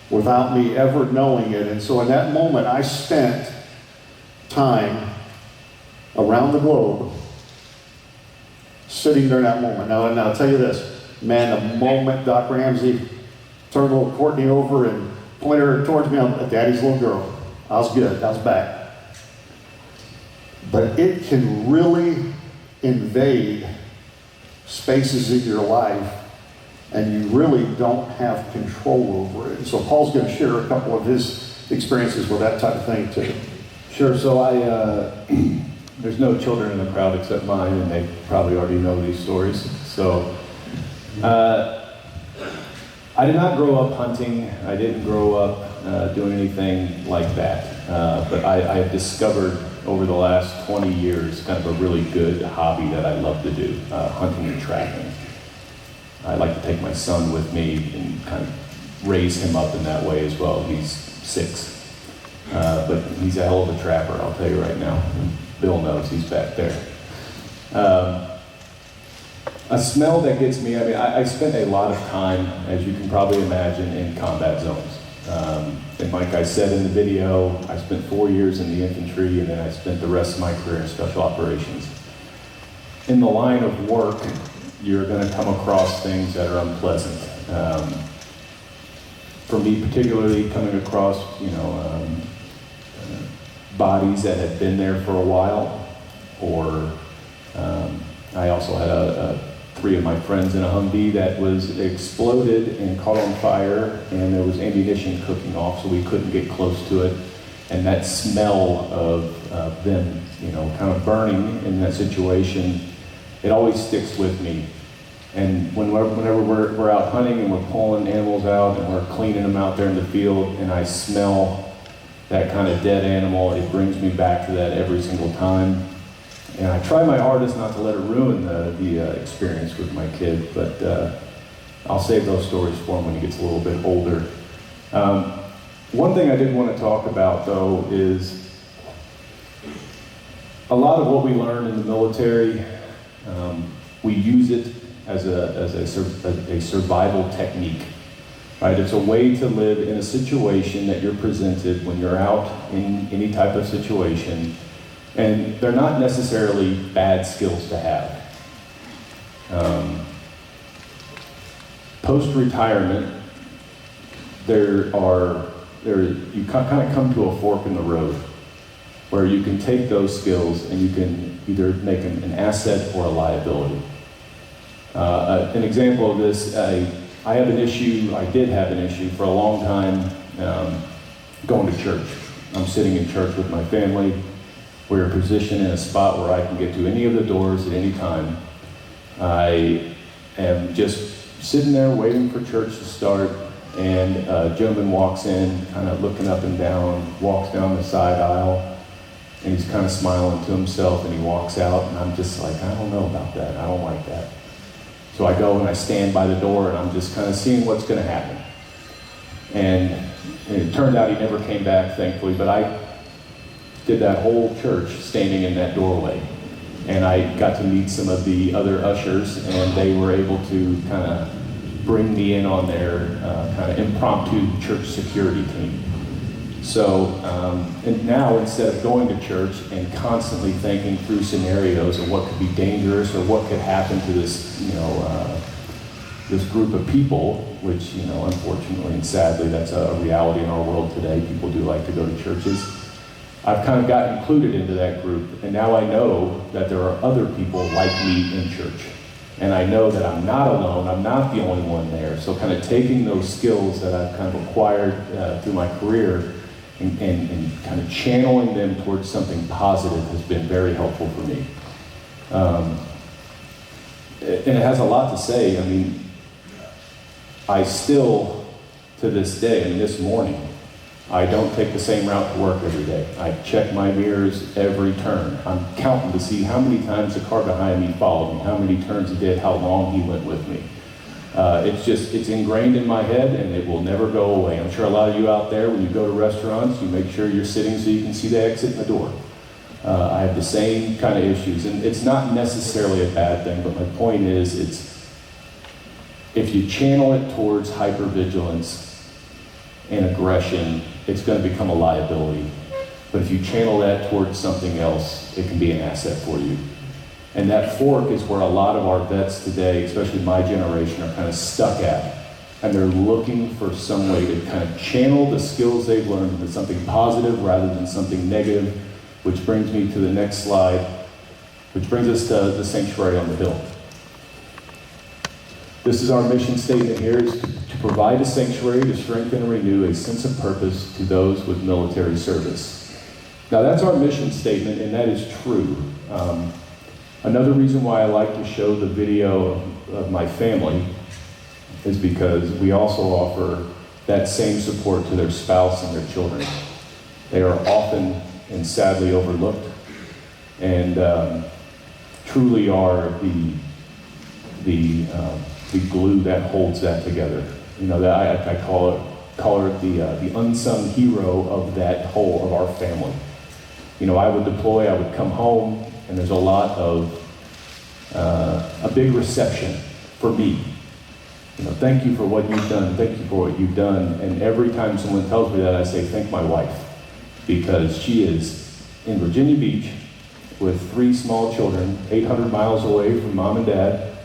without me ever knowing it. And so in that moment, I spent time around the globe sitting during that moment. Now I'll tell you this, man, the moment Doc Ramsey turned little Courtney over and pointed her towards me, I'm Daddy's little girl. I was good, I was back. But it can really invade spaces in your life and you really don't have control over it. And so Paul's going to share a couple of his experiences with that type of thing too. Sure. So there's no children in the crowd except mine, and they probably already know these stories. So I did not grow up hunting. I didn't grow up doing anything like that. But I have discovered over the last 20 years kind of a really good hobby that I love to do, hunting and trapping. I like to take my son with me and kind of raise him up in that way as well. He's 6. But he's a hell of a trapper, I'll tell you right now. And Bill knows, he's back there. A smell that gets me, I spent a lot of time, as you can probably imagine, in combat zones. And like I said in the video, I spent 4 years in the infantry, and then I spent the rest of my career in special operations. In the line of work, you're going to come across things that are unpleasant. For me particularly, coming across, bodies that had been there for a while, or I also had 3 of my friends in a Humvee that was exploded and caught on fire, and there was ammunition cooking off, so we couldn't get close to it. And that smell of them, kind of burning in that situation, it always sticks with me. And whenever we're out hunting and we're pulling animals out and we're cleaning them out there in the field, and I smell that kind of dead animal, it brings me back to that every single time. And I try my hardest not to let it ruin the experience with my kid, but I'll save those stories for him when he gets a little bit older. One thing I did want to talk about, though, is a lot of what we learn in the military, we use it as a survival technique, right? It's a way to live in a situation that you're presented when you're out in any type of situation, and they're not necessarily bad skills to have. Post-retirement, you kind of come to a fork in the road where you can take those skills and you can either make them an asset or a liability. An example of this, I did have an issue for a long time going to church. I'm sitting in church with my family. We're positioned in a spot where I can get to any of the doors at any time. I am just sitting there waiting for church to start, and a gentleman walks in, kind of looking up and down, walks down the side aisle, and he's kind of smiling to himself, and he walks out, and I'm just like, I don't know about that. I don't like that. So I go and I stand by the door, and I'm just kind of seeing what's going to happen. And it turned out he never came back, thankfully, but I did that whole church standing in that doorway. And I got to meet some of the other ushers, and they were able to kind of bring me in on their kind of impromptu church security team. So, and now instead of going to church and constantly thinking through scenarios of what could be dangerous or what could happen to this, this group of people, which, unfortunately and sadly, that's a reality in our world today. People do like to go to churches. I've kind of got included into that group, and now I know that there are other people like me in church. And I know that I'm not alone, I'm not the only one there. So kind of taking those skills that I've kind of acquired through my career and kind of channeling them towards something positive has been very helpful for me. And it has a lot to say. I mean, I still, to this day, this morning, I don't take the same route to work every day. I check my mirrors every turn. I'm counting to see how many times the car behind me followed me, how many turns he did, how long he went with me. It's ingrained in my head, and it will never go away. I'm sure a lot of you out there, when you go to restaurants, you make sure you're sitting so you can see the exit and the door. I have the same kind of issues, and it's not necessarily a bad thing, but my point is, if you channel it towards hypervigilance and aggression, it's going to become a liability. But if you channel that towards something else, it can be an asset for you. And that fork is where a lot of our vets today, especially my generation, are kind of stuck at. And they're looking for some way to kind of channel the skills they've learned into something positive rather than something negative, which brings me to the next slide, which brings us to the sanctuary on the hill. This is our mission statement here, is to provide a sanctuary to strengthen and renew a sense of purpose to those with military service. Now that's our mission statement, and that is true. Another reason why I like to show the video of my family is because we also offer that same support to their spouse and their children. They are often and sadly overlooked, and truly are the glue that holds that together. That I call her the unsung hero of that whole of our family. I would deploy, I would come home, and there's a lot of a big reception for me. Thank you for what you've done. Thank you for what you've done. And every time someone tells me that, I say, thank my wife, because she is in Virginia Beach with 3 small children, 800 miles away from mom and dad,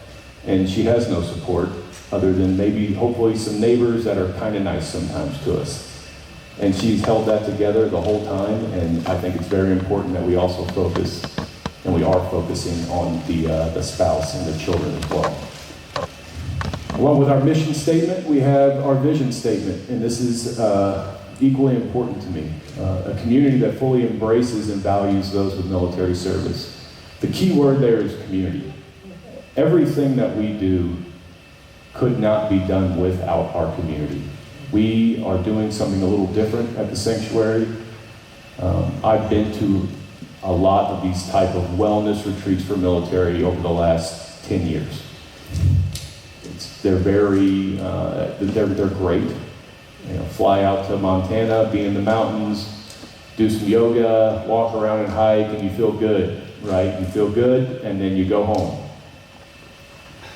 and she has no support other than maybe, hopefully, some neighbors that are kind of nice sometimes to us. And she's held that together the whole time, and I think it's very important that we also focus, and we are focusing on the spouse and the children as well. Along with our mission statement, we have our vision statement, and this is equally important to me. A community that fully embraces and values those with military service. The key word there is community. everything that we do could not be done without our community. We are doing something a little different at the sanctuary. I've been to a lot of these type of wellness retreats for military over the last 10 years. They're very, they're great. You know, fly out to Montana, be in the mountains, do some yoga, walk around and hike, and you feel good, right? You feel good, and then you go home.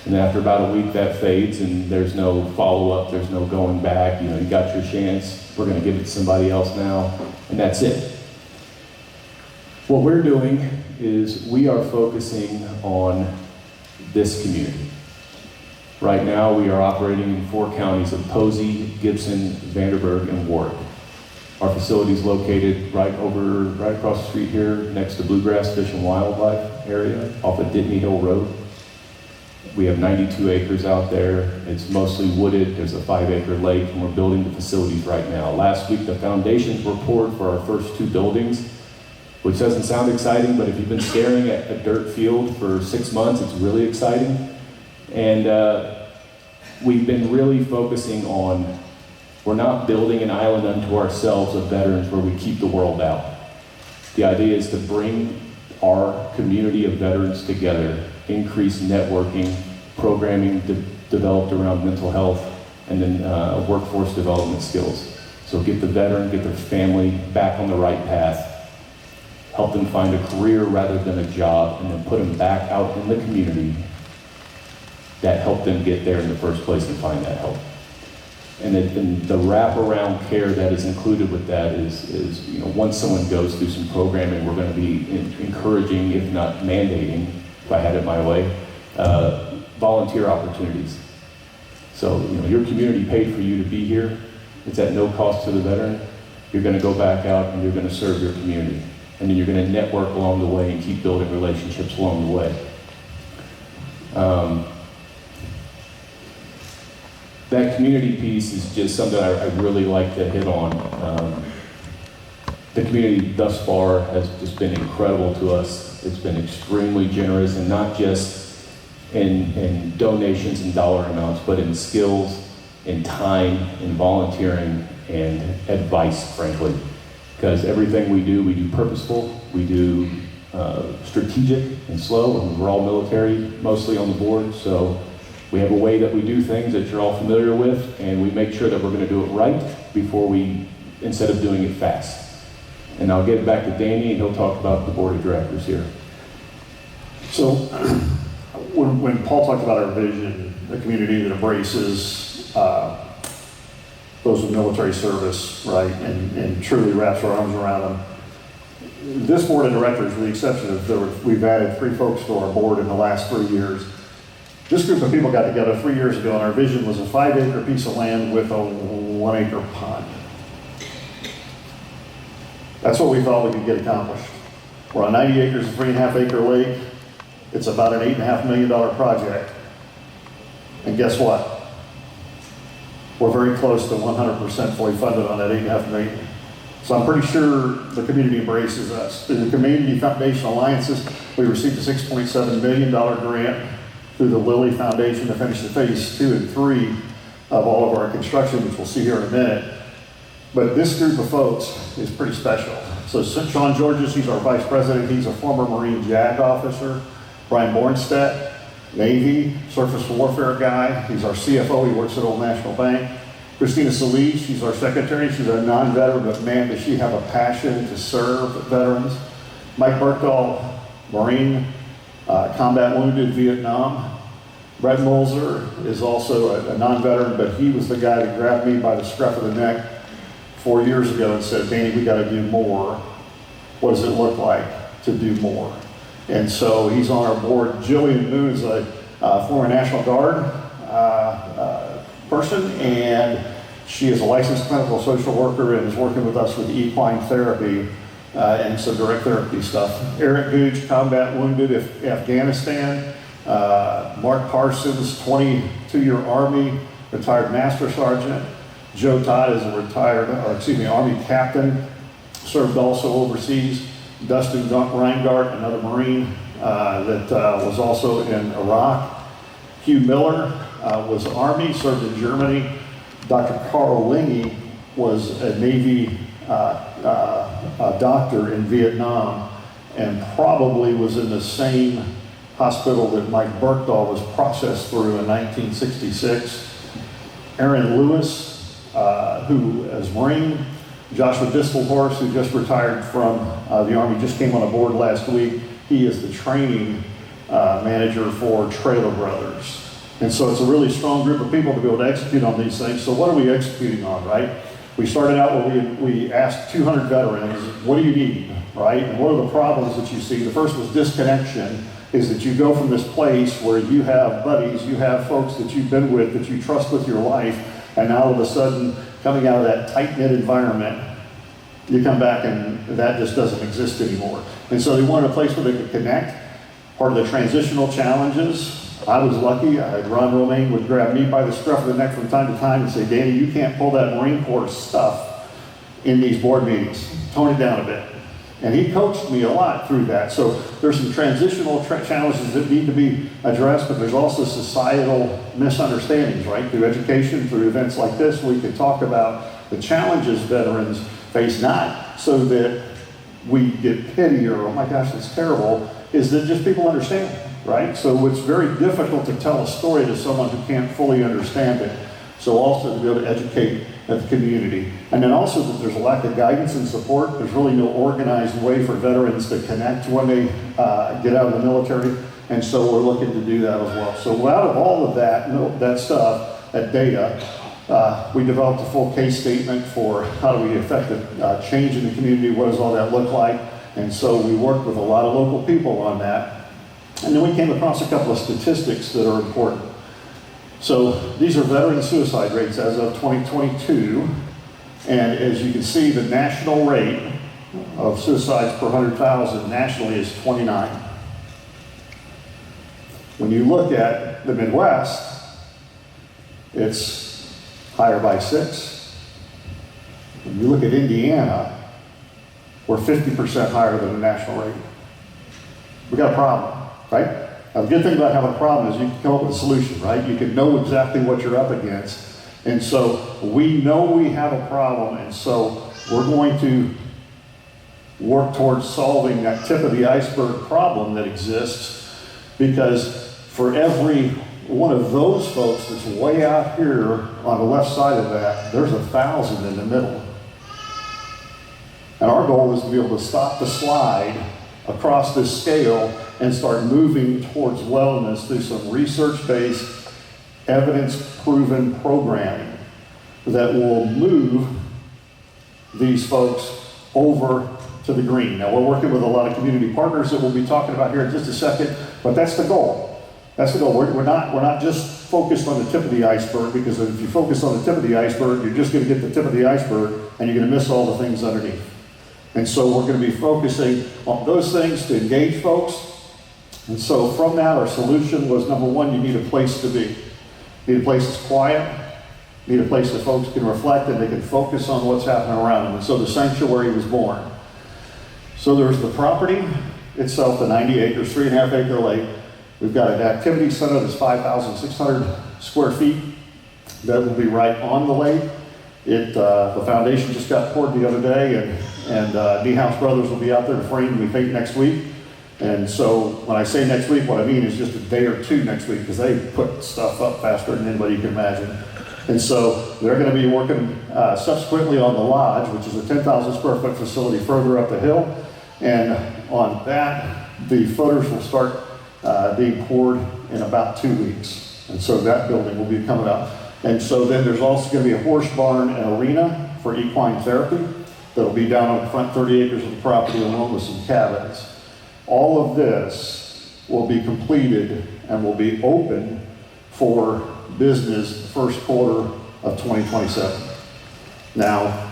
And after about a week, that fades, and there's no follow-up, there's no going back. You know, you got your chance, we're gonna give it to somebody else now, and that's it. What we're doing is we are focusing on this community. Right now, we are operating in 4 counties of Posey, Gibson, Vanderburgh, and Warwick. Our facility is located right across the street here, next to Bluegrass Fish and Wildlife area, off of Ditney Hill Road. We have 92 acres out there. It's mostly wooded. There's a 5-acre lake, and we're building the facilities right now. Last week, the foundations were poured for our first 2 buildings, which doesn't sound exciting, but if you've been staring at a dirt field for 6 months, it's really exciting. And we've been really focusing on, we're not building an island unto ourselves of veterans where we keep the world out. The idea is to bring our community of veterans together, increase networking, programming developed around mental health, and then workforce development skills. So get the veteran, get their family back on the right path, help them find a career rather than a job, and then put them back out in the community that helped them get there in the first place and find that help. And the wraparound care that is included with that is, you know, once someone goes through some programming, we're going to be encouraging, if not mandating, if I had it my way, volunteer opportunities. So, you know, your community paid for you to be here. It's at no cost to the veteran. You're going to go back out and you're going to serve your community. And then you're going to network along the way and keep building relationships along the way. That community piece is just something I really like to hit on. The community thus far has just been incredible to us. It's been extremely generous, and not just in donations and dollar amounts, but in skills, in time, in volunteering, and advice, frankly. Because everything we do purposeful, we do strategic and slow, and we're all military, mostly on the board, so we have a way that we do things that you're all familiar with, and we make sure that we're going to do it right instead of doing it fast. And I'll get it back to Danny, and he'll talk about the board of directors here. So when Paul talked about our vision, a community that embraces those with military service, right, and truly wraps our arms around them, this board of directors, with the exception of we've added 3 folks to our board in the last 3 years. This group of people got together 3 years ago, and our vision was a 5-acre piece of land with a 1-acre pond. That's what we thought we could get accomplished. We're on 90 acres, a 3.5-acre lake. It's about an $8.5 million project. And guess what? We're very close to 100% fully funded on that $8.5 million. So I'm pretty sure the community embraces us. Through the Community Foundation Alliances, we received a $6.7 million grant through the Lilly Foundation to finish the phase 2 and 3 of all of our construction, which we'll see here in a minute. But this group of folks is pretty special. So Sean Georges, he's our vice president. He's a former Marine JAG officer. Brian Bornstedt, Navy, surface warfare guy. He's our CFO. He works at Old National Bank. Christina Solis, she's our secretary. She's a non-veteran, but man, does she have a passion to serve veterans. Mike Berkdahl, Marine, combat wounded Vietnam. Brett Mulzer is also a non-veteran, but he was the guy that grabbed me by the scruff of the neck 4 years ago and said, Danny, we got to do more. What does it look like to do more? And so he's on our board. Jillian Moon is a former National Guard person, and she is a licensed clinical social worker and is working with us with equine therapy and some direct therapy stuff. Eric Gooch, combat wounded Afghanistan. Mark Parsons, 22-year Army, retired Master Sergeant. Joe Todd is a Army captain, served also overseas. Dustin Reingart, another Marine, that was also in Iraq. Hugh Miller was Army, served in Germany. Dr. Carl Linge was a Navy doctor in Vietnam and probably was in the same hospital that Mike Bergdahl was processed through in 1966. Aaron Lewis, who is Marine. Joshua Distelhorst, who just retired from the Army, just came on board last week. He is the training manager for Trailer Brothers. And so it's a really strong group of people to be able to execute on these things. So what are we executing on, right? We started out where we asked 200 veterans, what do you need, right? And what are the problems that you see? The first was disconnection, is that you go from this place where you have buddies, you have folks that you've been with, that you trust with your life, and now all of a sudden, coming out of that tight-knit environment, you come back and that just doesn't exist anymore. And so they wanted a place where they could connect. Part of the transitional challenges, I was lucky. Ron Romaine would grab me by the scruff of the neck from time to time and say, Danny, you can't pull that Marine Corps stuff in these board meetings. Tone it down a bit. And he coached me a lot through that. So there's some transitional challenges that need to be addressed, but there's also societal misunderstandings, right? Through education, through events like this, we can talk about the challenges veterans face, not so that we get pity or, oh my gosh, that's terrible, is that just people understand, right? So it's very difficult to tell a story to someone who can't fully understand it. So also to be able to educate the community. And then also that there's a lack of guidance and support. There's really no organized way for veterans to connect when they get out of the military. And so we're looking to do that as well. So out of all of that stuff, that data, we developed a full case statement for how do we affect the change in the community, what does all that look like. And so we worked with a lot of local people on that. And then we came across a couple of statistics that are important. So these are veteran suicide rates as of 2022. And as you can see, the national rate of suicides per 100,000 nationally is 29. When you look at the Midwest, it's higher by 6. When you look at Indiana, we're 50% higher than the national rate. We got a problem, right? Now, the good thing about having a problem is you can come up with a solution, right? You can know exactly what you're up against. And so we know we have a problem, and so we're going to work towards solving that tip of the iceberg problem that exists, because for every one of those folks that's way out here on the left side of that, there's 1,000 in the middle. And our goal is to be able to stop the slide across this scale and start moving towards wellness through some research-based, evidence-proven programming that will move these folks over to the green. Now, we're working with a lot of community partners that we'll be talking about here in just a second, but that's the goal. That's the goal. We're not just focused on the tip of the iceberg, because if you focus on the tip of the iceberg, you're just going to get the tip of the iceberg and you're going to miss all the things underneath. And so we're going to be focusing on those things to engage folks. And so from that, our solution was, number one, you need a place to be. You need a place that's quiet. You need a place that folks can reflect and they can focus on what's happening around them. And so the sanctuary was born. So there's the property itself, the 90 acres, 3.5 acre lake. We've got an activity center that's 5,600 square feet that will be right on the lake. The foundation just got poured the other day, and D-House Brothers will be out there to frame, we think, next week. And so when I say next week, what I mean is just a day or two next week, because they put stuff up faster than anybody can imagine. And so they're going to be working subsequently on the lodge, which is a 10,000 square foot facility further up the hill. And on that, the footers will start being poured in about 2 weeks. And so that building will be coming up. And so then there's also going to be a horse barn and arena for equine therapy that'll be down on the front 30 acres of the property, along with some cabins. All of this will be completed and will be open for business the first quarter of 2027. Now,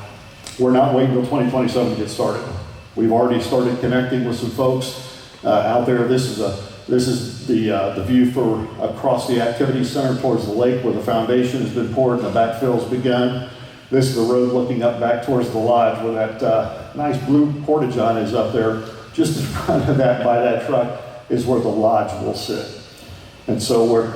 we're not waiting until 2027 to get started. We've already started connecting with some folks out there. This is the view for across the activity center towards the lake, where the foundation has been poured and the backfill's begun. This is the road looking up back towards the lodge, where that nice blue porta-john is up there, just in front of that, by that truck. is where the lodge will sit. And so we're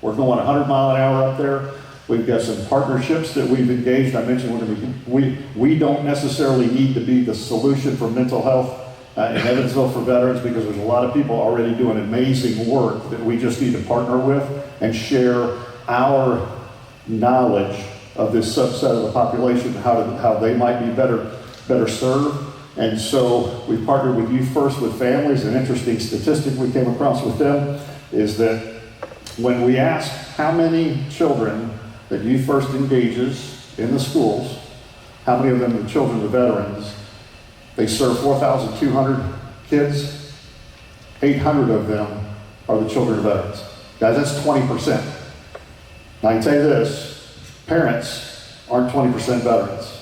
going 100 mile an hour up there. We've got some partnerships that we've engaged. I mentioned we don't necessarily need to be the solution for mental health in Evansville for veterans, because there's a lot of people already doing amazing work that we just need to partner with and share our knowledge of this subset of the population, how they might be better served. And so we partnered with Youth First with families. An interesting statistic we came across with them is that when we asked how many children that Youth First engages in the schools, how many of them are children of veterans, they serve 4,200 kids. 800 of them are the children of veterans. Guys, that's 20%. Now I can tell you this, parents aren't 20% veterans.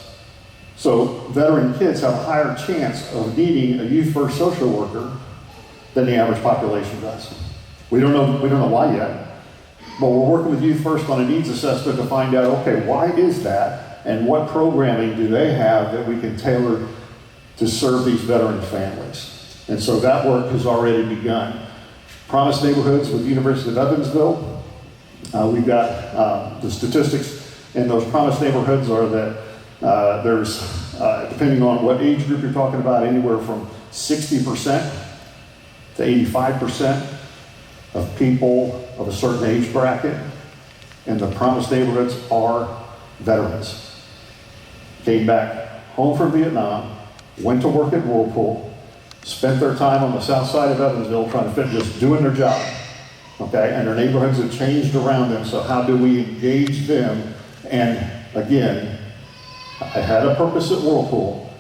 So veteran kids have a higher chance of needing a Youth First social worker than the average population does. We don't know why yet, but we're working with Youth First on a needs assessment to find out, okay, why is that, and what programming do they have that we can tailor to serve these veteran families. And so that work has already begun. Promise Neighborhoods with the University of Evansville. We've got the statistics in those Promise Neighborhoods are that there's, depending on what age group you're talking about, anywhere from 60% to 85% of people of a certain age bracket in the Promise Neighborhoods are veterans. Came back home from Vietnam, went to work at Whirlpool, spent their time on the south side of Evansville trying to fit, just doing their job, okay? And their neighborhoods have changed around them, so how do we engage them? And again, I had a purpose at Whirlpool.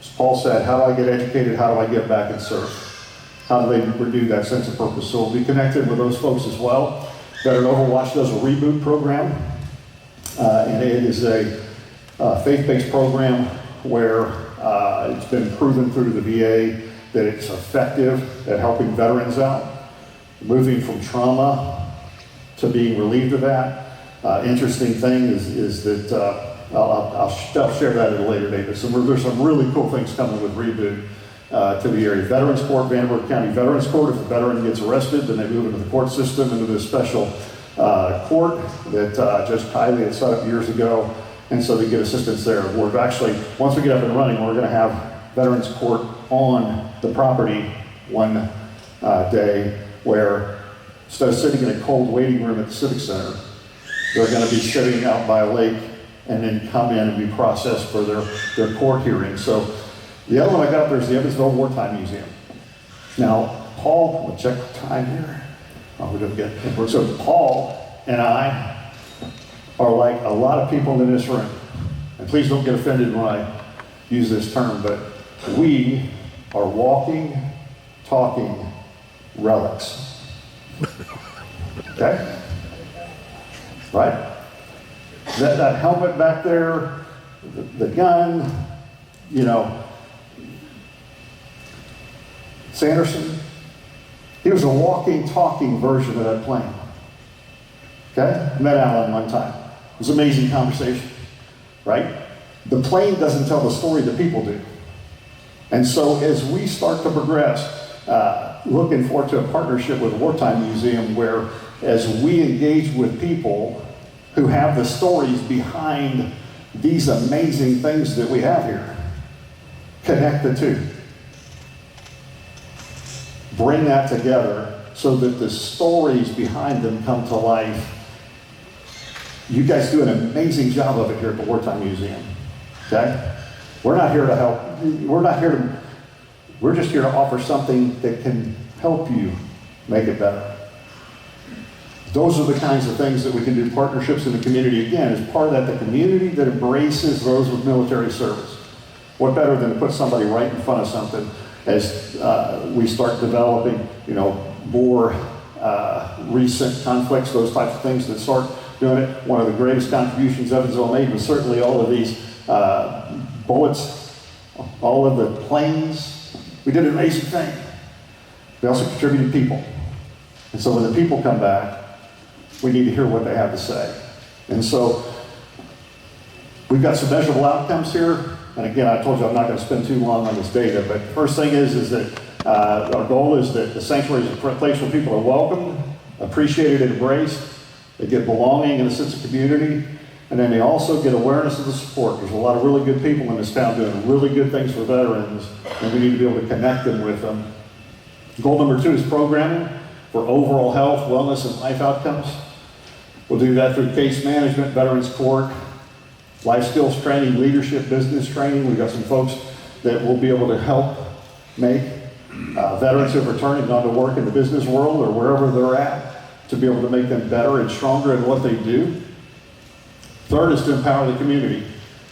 As Paul said, how do I get educated? How do I get back and serve? How do they renew that sense of purpose? So we'll be connected with those folks as well. Veteran Overwatch does a reboot program, and it is a faith-based program where it's been proven through the VA that it's effective at helping veterans out, moving from trauma to being relieved of that. Interesting thing is that I'll share that at a later date, but there's some really cool things coming with Reboot to the area. Veterans Court, Vanderbilt County Veterans Court, if a veteran gets arrested, then they move into the court system, into this special court that Judge Kiley had set up years ago. And so they get assistance there. We're actually, once we get up and running, we're going to have Veterans Court on the property one day where instead of sitting in a cold waiting room at the Civic Center, they're going to be sitting out by a lake and then come in and be processed for their court hearing. So the other one I got there is the Evansville Wartime Museum. Now, Paul, we'll check the time here. Oh, we don't get it. So Paul and I are like a lot of people in this room, and please don't get offended when I use this term, but we are walking, talking relics. Okay? Right? That helmet back there, the gun, you know, Sanderson, he was a walking, talking version of that plane. Okay? Met Alan one time. It was an amazing conversation, right? The plane doesn't tell the story, the people do. And so as we start to progress, looking forward to a partnership with the Wartime Museum where as we engage with people who have the stories behind these amazing things that we have here, connect the two. Bring that together so that the stories behind them come to life. You guys do an amazing job of it here at the Wartime Museum, okay? We're not here to help. We're just here to offer something that can help you make it better. Those are the kinds of things that we can do, partnerships in the community. Again, as part of that, the community that embraces those with military service. What better than to put somebody right in front of something as we start developing, you know, more recent conflicts, those types of things that start doing it. One of the greatest contributions Evansville made was certainly all of these bullets, all of the planes. We did an amazing thing. We also contributed people. And so when the people come back, we need to hear what they have to say. And so we've got some measurable outcomes here. And again, I told you I'm not going to spend too long on this data, but the first thing is that Our goal is that the sanctuary is a place where people are welcomed, appreciated, and embraced. They get belonging and a sense of community, and then they also get awareness of the support. There's a lot of really good people in this town doing really good things for veterans, and we need to be able to connect them with them. Goal number 2 is programming for overall health, wellness, and life outcomes. We'll do that through case management, veterans court, life skills training, leadership, business training. We've got some folks that will be able to help make veterans who have returned and gone to work in the business world or wherever they're at to be able to make them better and stronger in what they do. Third is to empower the community.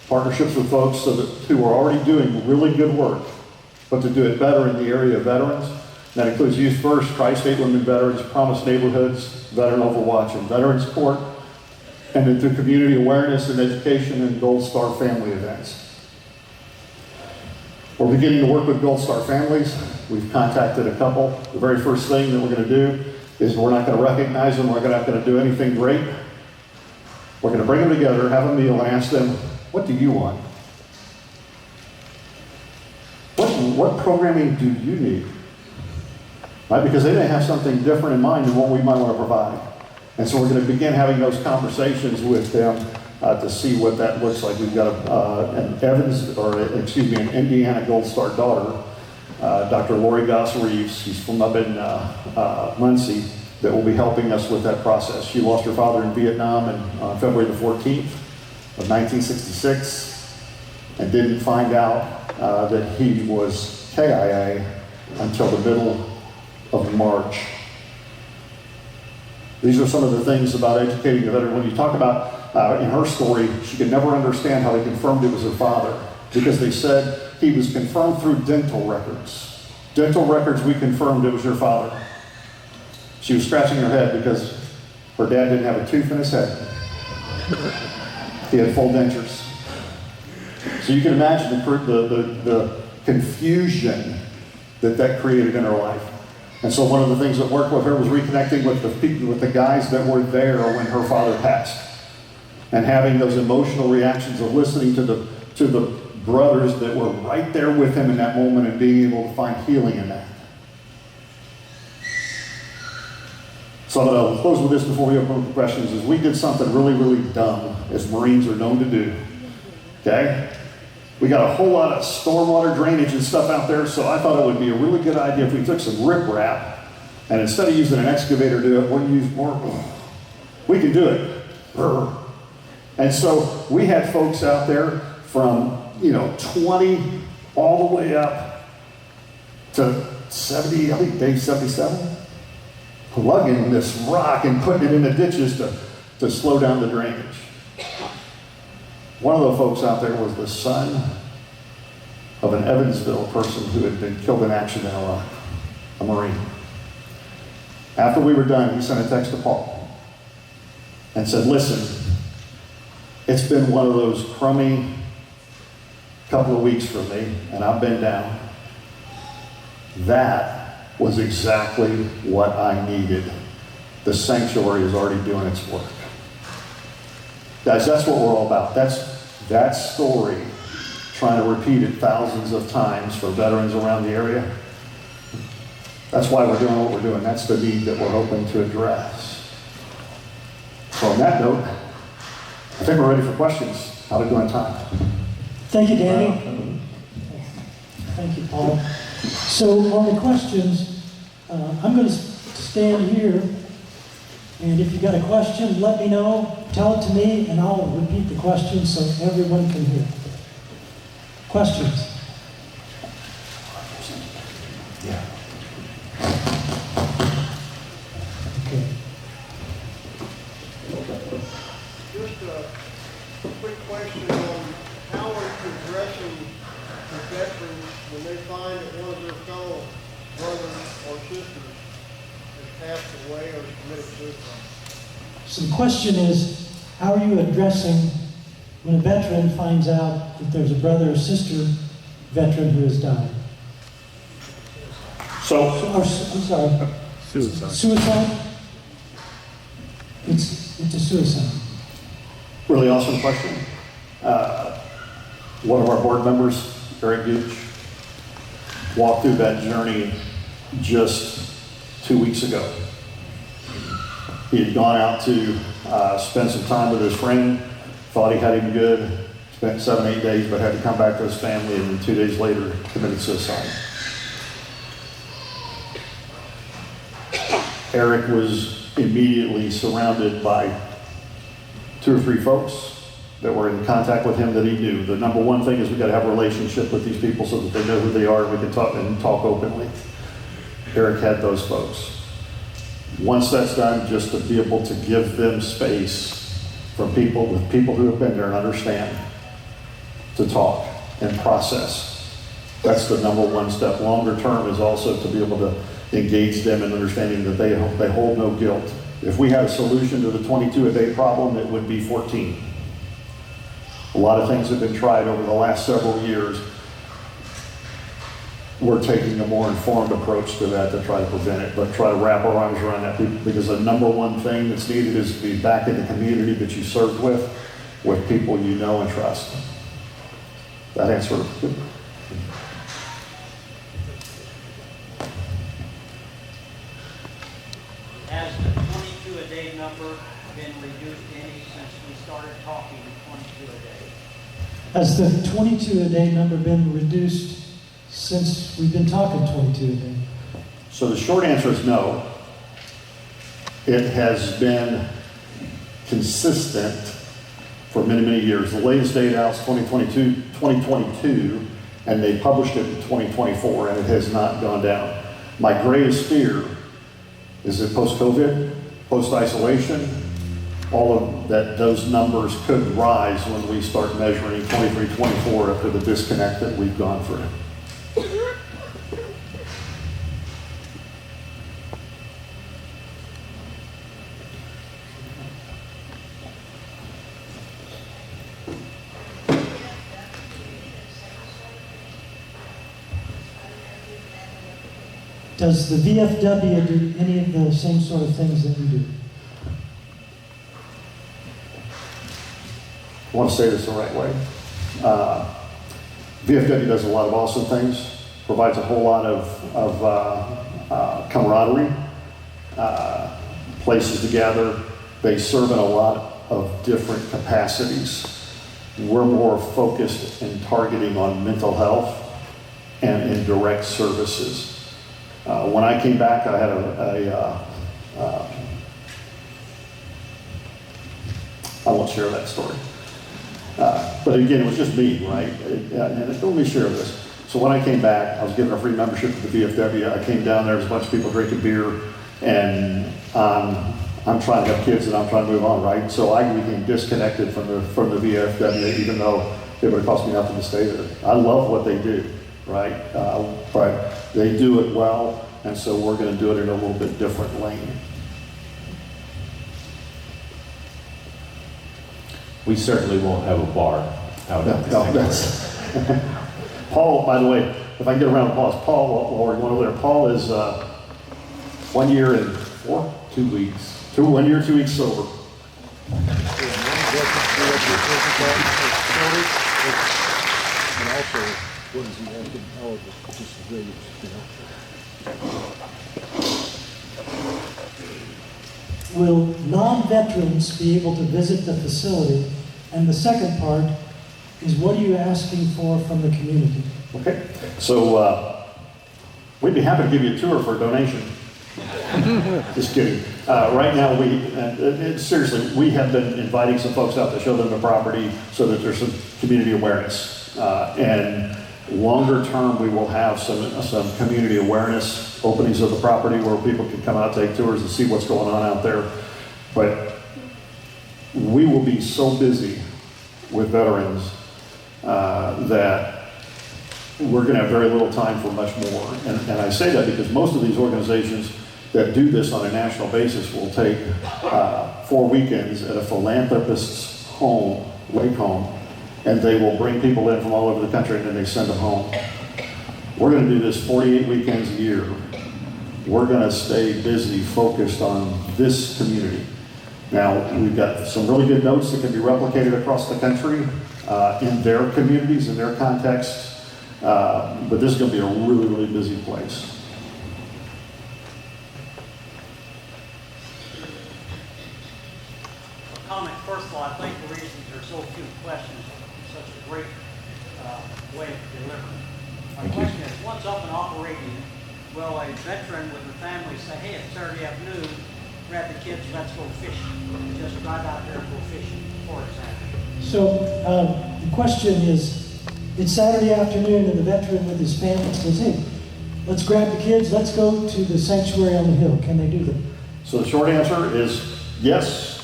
Partnerships with folks who are already doing really good work, but to do it better in the area of veterans. That includes Youth First, Tri-State Women Veterans, Promise Neighborhoods, Veteran Overwatch, and Veterans Court, and then through community awareness and education and Gold Star family events. We're beginning to work with Gold Star families. We've contacted a couple. The very first thing that we're going to do is we're not going to recognize them. We're not going to do anything great. We're going to bring them together, have a meal, and ask them, what do you want? What programming do you need? Right? Because they may have something different in mind than what we might want to provide. And so we're going to begin having those conversations with them to see what that looks like. We've got an Indiana Gold Star daughter, Dr. Lori Goss Reeves. She's from up in Muncie, that will be helping us with that process. She lost her father in Vietnam on February the 14th of 1966 and didn't find out that he was KIA until the middle of March. These are some of the things about educating the veteran. When you talk about, in her story, she could never understand how they confirmed it was her father, because they said he was confirmed through dental records. Dental records, we confirmed it was your father. She was scratching her head because her dad didn't have a tooth in his head. He had full dentures. So you can imagine the confusion that created in her life. And so one of the things that worked with her was reconnecting with the people, with the guys that were there when her father passed, and having those emotional reactions of listening to the brothers that were right there with him in that moment and being able to find healing in that. So I'm going to close with this before we open up for questions. Is we did something really, really dumb, as Marines are known to do. Okay? We got a whole lot of stormwater drainage and stuff out there, so I thought it would be a really good idea if we took some riprap, and instead of using an excavator to do it, we'll use more. We can do it. And so we had folks out there from 20 all the way up to 70, I think Dave's 77, plugging this rock and putting it in the ditches to slow down the drainage. One of the folks out there was the son of an Evansville person who had been killed in action in Iraq, a Marine. After we were done, he sent a text to Paul and said, listen, it's been one of those crummy couple of weeks for me, and I've been down. That was exactly what I needed. The sanctuary is already doing its work. Guys, that's what we're all about. That's that story, trying to repeat it thousands of times for veterans around the area. That's why we're doing what we're doing. That's the need that we're hoping to address. So on that note, I think we're ready for questions. How to do on time? Thank you, Danny. Thank you, Paul. So on the questions, I'm going to stand here, and if you've got a question, let me know. Tell it to me, and I'll repeat the question so everyone can hear. Questions? Yeah. Okay. Just a quick question on how are you addressing the veterans when they find that one of their fellow brothers or sisters has passed away or committed suicide? So the question is, how are you addressing when a veteran finds out that there's a brother or sister veteran who has died? I'm sorry. Suicide. Suicide? It's a suicide. Really awesome question. One of our board members, Eric Gooch, walked through that journey just 2 weeks ago. He had gone out to spend some time with his friend, thought he had him good, spent 7, 8 days, but had to come back to his family, and then 2 days later committed suicide. Eric was immediately surrounded by 2 or 3 folks that were in contact with him that he knew. The number one thing is we got to have a relationship with these people so that they know who they are and we can talk openly. Eric had those folks. Once that's done, just to be able to give them space from people who have been there and understand to talk and process. That's the number one step. Longer term is also to be able to engage them in understanding that they hold no guilt. If we had a solution to the 22-a-day problem, it would be 14. A lot of things have been tried over the last several years. We're taking a more informed approach to that to try to prevent it, but try to wrap our arms around that, because the number one thing that's needed is to be back in the community that you served with people you know and trust. That answer. Has the 22-a-day number been reduced any since we started talking 22-a-day? Has the 22-a-day number been reduced since we've been talking 22-a-day? So the short answer is no. It has been consistent for many, many years. The latest data out is 2022, and they published it in 2024, and it has not gone down. My greatest fear is that post-COVID, post-isolation, all of that, those numbers could rise when we start measuring 23, 24 after the disconnect that we've gone through. Does the VFW do any of the same sort of things that we do? I want to say this the right way. VFW does a lot of awesome things, provides a whole lot of camaraderie, places to gather. They serve in a lot of different capacities. We're more focused and targeting on mental health and in direct services. When I came back, I had I won't share that story. But again, it was just me, right? And let me share this. So when I came back, I was given a free membership to the VFW. I came down there, there was a bunch of people drinking beer, and I'm trying to have kids and I'm trying to move on, right? So I became disconnected from the VFW, even though it would have cost me nothing to stay there. I love what they do, right? But they do it well, and so we're going to do it in a little bit different lane. We certainly won't have a bar out at the sanctuary. Paul, by the way, if I can get around to Paul, Paul, while we're going over there, Paul is 1 year and 2 weeks. 1 year, 2 weeks sober. And also, what is he asking? How is it disabilities, Will non-veterans be able to visit the facility? And the second part is, what are you asking for from the community? Okay, so we'd be happy to give you a tour for a donation. Just kidding. Right now, seriously, we have been inviting some folks out to show them the property so that there's some community awareness. And longer term, we will have some community awareness openings of the property where people can come out, take tours, and see what's going on out there. But we will be so busy with veterans that we're going to have very little time for much more. And I say that because most of these organizations that do this on a national basis will take 4 weekends at a philanthropist's home, lake home, and they will bring people in from all over the country and then they send them home. We're going to do this 48 weekends a year. We're going to stay busy, focused on this community. Now, we've got some really good notes that can be replicated across the country in their communities, in their contexts. But this is going to be a really, really busy place. Comment, first of all, I think the reason there's so few questions is such a great way of delivering. My question is, once up and operating, will a veteran with a family say, hey, it's Saturday afternoon, grab the kids, let's go fishing? Just drive out there and go fishing, for example. So the question is, it's Saturday afternoon and the veteran with his family says, hey, let's grab the kids, let's go to the sanctuary on the hill. Can they do that? So the short answer is yes,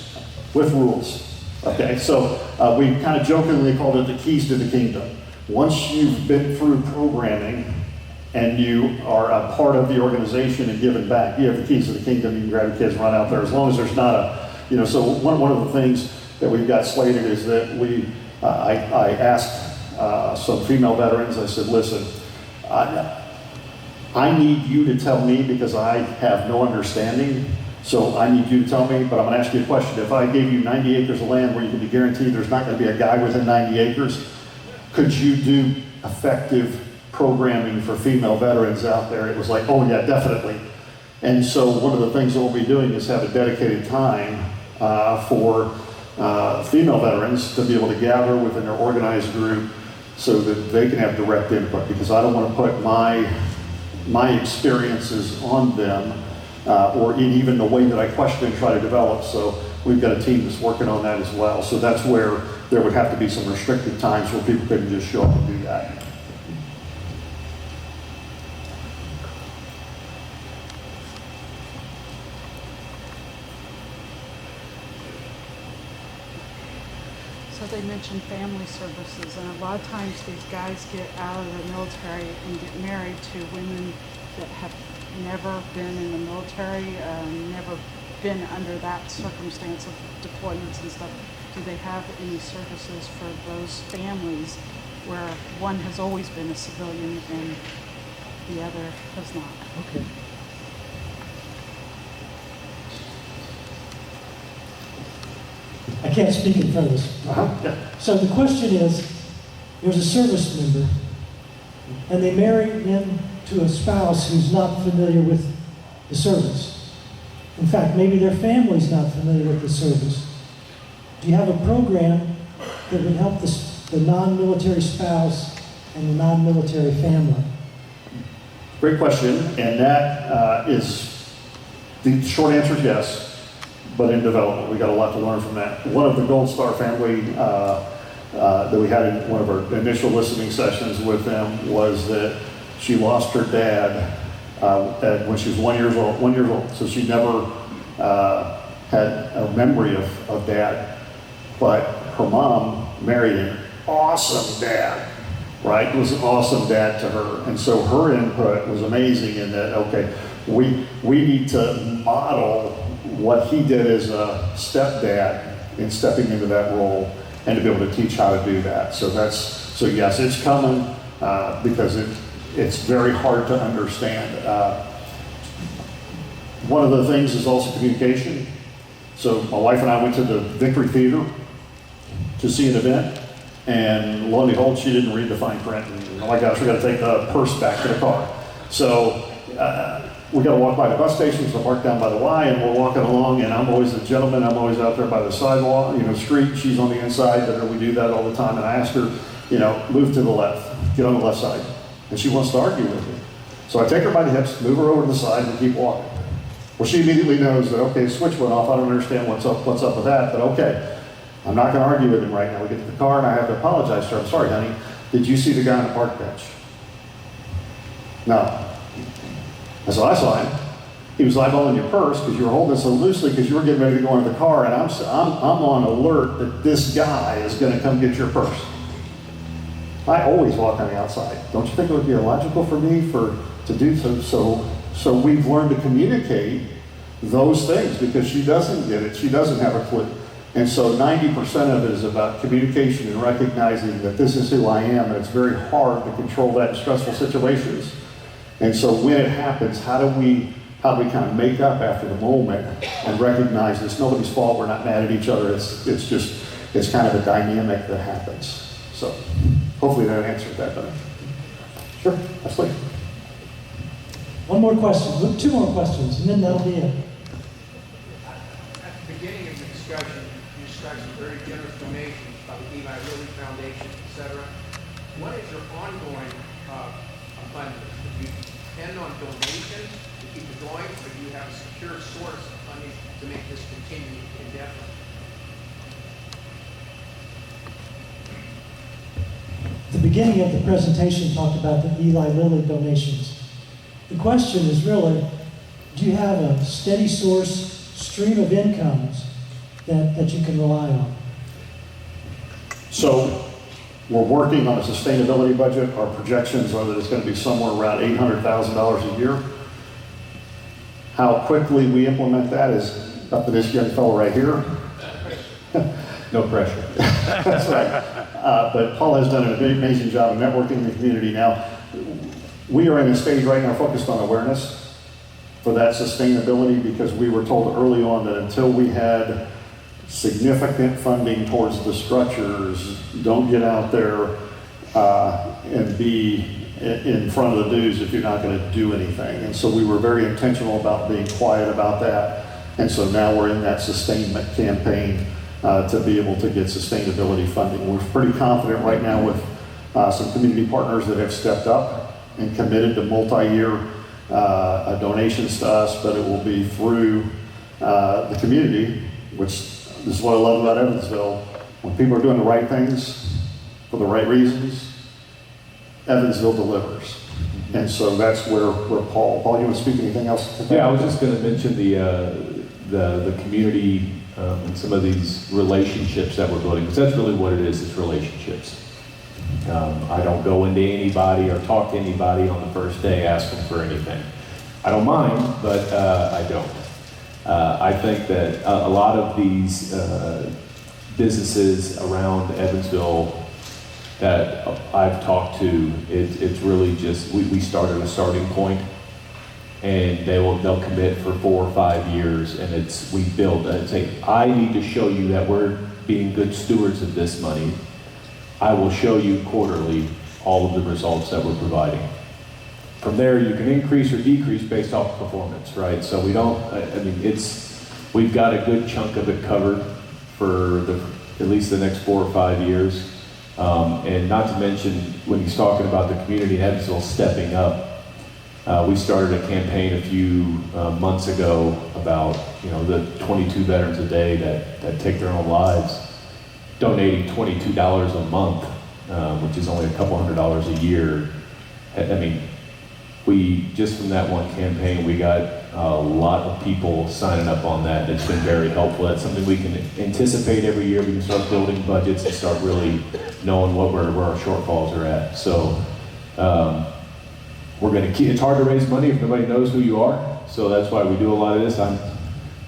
with rules. Okay, so we kind of jokingly called it the keys to the kingdom. Once you've been through programming and you are a part of the organization and giving back, you have the keys to the kingdom, you can grab the kids and run out there, as long as there's not a, so one of the things that we've got slated is that I asked some female veterans, I said, listen, I need you to tell me because I have no understanding. So I need you to tell me, but I'm going to ask you a question. If I gave you 90 acres of land where you can be guaranteed there's not going to be a guy within 90 acres, could you do effective programming for female veterans out there? It was like, oh yeah, definitely. And so one of the things that we'll be doing is have a dedicated time for female veterans to be able to gather within their organized group so that they can have direct input, because I don't want to put my experiences on them. Or in even the way that I question and try to develop. So we've got a team that's working on that as well. So that's where there would have to be some restricted times where people couldn't just show up and do that. So they mentioned family services, and a lot of times these guys get out of the military and get married to women that have never been in the military, never been under that circumstance of deployments and stuff. Do they have any services for those families where one has always been a civilian and the other has not? Okay. I can't speak in front of this. So the question is, there's a service member and they marry into a spouse who's not familiar with the service. In fact, maybe their family's not familiar with the service. Do you have a program that would help the non-military spouse and the non-military family? Great question, and that is, the short answer is yes, but in development. We got a lot to learn from that. One of the Gold Star family that we had in one of our initial listening sessions with them was that she lost her dad when she was 1 year old. So she never had a memory of dad. But her mom married an awesome dad, right? It was an awesome dad to her. And so her input was amazing in that, okay, we need to model what he did as a stepdad in stepping into that role and to be able to teach how to do that. So yes, it's coming because it's very hard to understand. One of the things is also communication. So my wife and I went to the Victory Theater to see an event, and lo and behold, she didn't read the fine print. And, oh my gosh, we got to take the purse back to the car. So we got to walk by the bus station, so I parked down by the Y, and we're walking along, and I'm always the gentleman. I'm always out there by the sidewalk, street. She's on the inside, but we do that all the time. And I ask her, move to the left, get on the left side. And she wants to argue with me. So I take her by the hips, move her over to the side, and keep walking. Well, she immediately knows that, okay, switch went off. I don't understand what's up with that, but okay. I'm not going to argue with him right now. We get to the car, and I have to apologize to her. I'm sorry, honey. Did you see the guy on the park bench? No. And so I saw him. He was eyeballing your purse because you were holding it so loosely because you were getting ready to go into the car, and I'm on alert that this guy is going to come get your purse. I always walk on the outside. Don't you think it would be illogical for me to do so? So we've learned to communicate those things because she doesn't get it. She doesn't have a clue. And so 90% of it is about communication and recognizing that this is who I am, and it's very hard to control that in stressful situations. And so when it happens, how do we kind of make up after the moment and recognize it's nobody's fault, we're not mad at each other, it's kind of a dynamic that happens. So hopefully that answered that better. Sure, absolutely. One more question, two more questions, and then that'll be it. At the beginning of the discussion, you described some very generous donations by the Eli Lilly Foundation, et cetera. What is your ongoing abundance? Do you depend on donations to keep it going, or do you have a secure source of funding to make this continue indefinitely? The beginning of the presentation talked about the Eli Lilly donations. The question is really, do you have a steady source, stream of incomes that you can rely on? So we're working on a sustainability budget. Our projections are that it's going to be somewhere around $800,000 a year. How quickly we implement that is up to this young fellow right here. No pressure. That's right. But Paul has done an amazing job of networking in the community now. We are in a stage right now focused on awareness for that sustainability, because we were told early on that until we had significant funding towards the structures, don't get out there and be in front of the news if you're not going to do anything. And so we were very intentional about being quiet about that. And so now we're in that sustainment campaign to be able to get sustainability funding. We're pretty confident right now with some community partners that have stepped up and committed to multi-year donations to us, but it will be through the community, which this is what I love about Evansville. When people are doing the right things for the right reasons, Evansville delivers. And so that's where Paul, you want to speak anything else? Yeah, I was just going to mention the community and some of these relationships that we're building, because that's really what it is, it's relationships. I don't go into anybody or talk to anybody on the first day asking for anything. I don't mind, but I don't. I think that a lot of these businesses around Evansville that I've talked to, it's really just, we start at a starting point, and they'll commit for 4 or 5 years, and we build. And say, I need to show you that we're being good stewards of this money. I will show you quarterly all of the results that we're providing. From there, you can increase or decrease based off performance, right? So we don't, we've got a good chunk of it covered for at least the next 4 or 5 years. And not to mention, when he's talking about the community in Evansville stepping up, we started a campaign a few months ago about the 22 veterans a day that take their own lives, donating $22 a month, which is only a couple $100 a year. We just from that one campaign, we got a lot of people signing up on that. It's been very helpful. That's something we can anticipate every year. We can start building budgets and start really knowing where our shortfalls are at. So we're going to keep. It's hard to raise money if nobody knows who you are. So that's why we do a lot of this.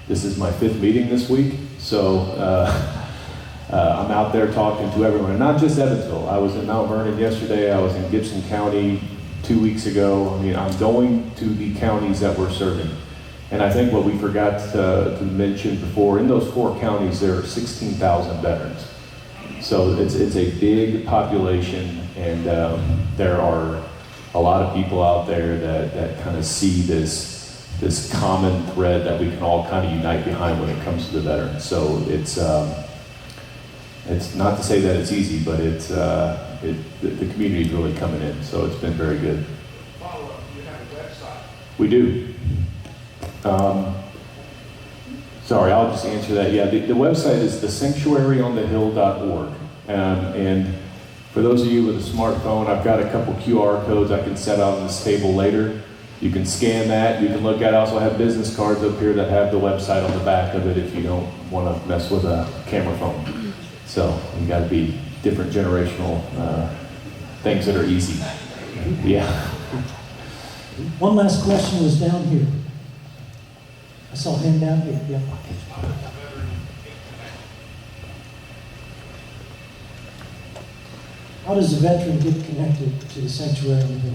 This is my 5th meeting this week. So I'm out there talking to everyone, and not just Evansville. I was in Mount Vernon yesterday. I was in Gibson County 2 weeks ago. I'm going to the counties that we're serving. And I think what we forgot to mention before, in those 4 counties, there are 16,000 veterans. So it's a big population, and there are a lot of people out there that kind of see this common thread that we can all kind of unite behind when it comes to the veterans. So it's not to say that it's easy, but the community is really coming in, so it's been very good. Follow-up, you have a website. We do. Sorry, I'll just answer that. Yeah, the website is thesanctuaryonthehill.org. And for those of you with a smartphone, I've got a couple QR codes I can set out on this table later. You can scan that. You can look at it. I also have business cards up here that have the website on the back of it if you don't want to mess with a camera phone. So you got to be different generational things that are easy. Yeah. One last question was down here. I saw a hand down here. Yeah. How does a veteran get connected to the sanctuary on the hill?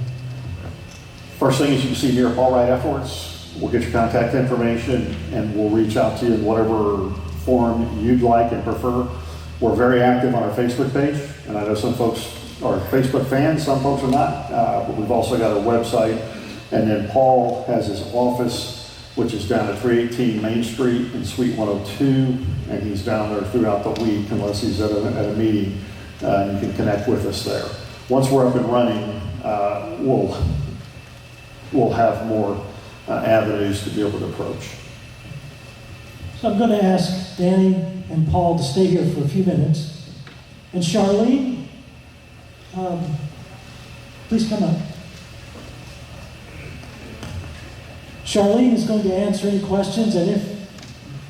First thing is you can see me or Paul right afterwards. We'll get your contact information and we'll reach out to you in whatever form you'd like and prefer. We're very active on our Facebook page, and I know some folks are Facebook fans, some folks are not, but we've also got a website. And then Paul has his office, which is down at 318 Main Street in Suite 102, and he's down there throughout the week unless he's at a meeting. You can connect with us there. Once we're up and running, we'll have more avenues to be able to approach. So I'm going to ask Danny and Paul to stay here for a few minutes. And Charlene, please come up. Charlene is going to answer any questions, and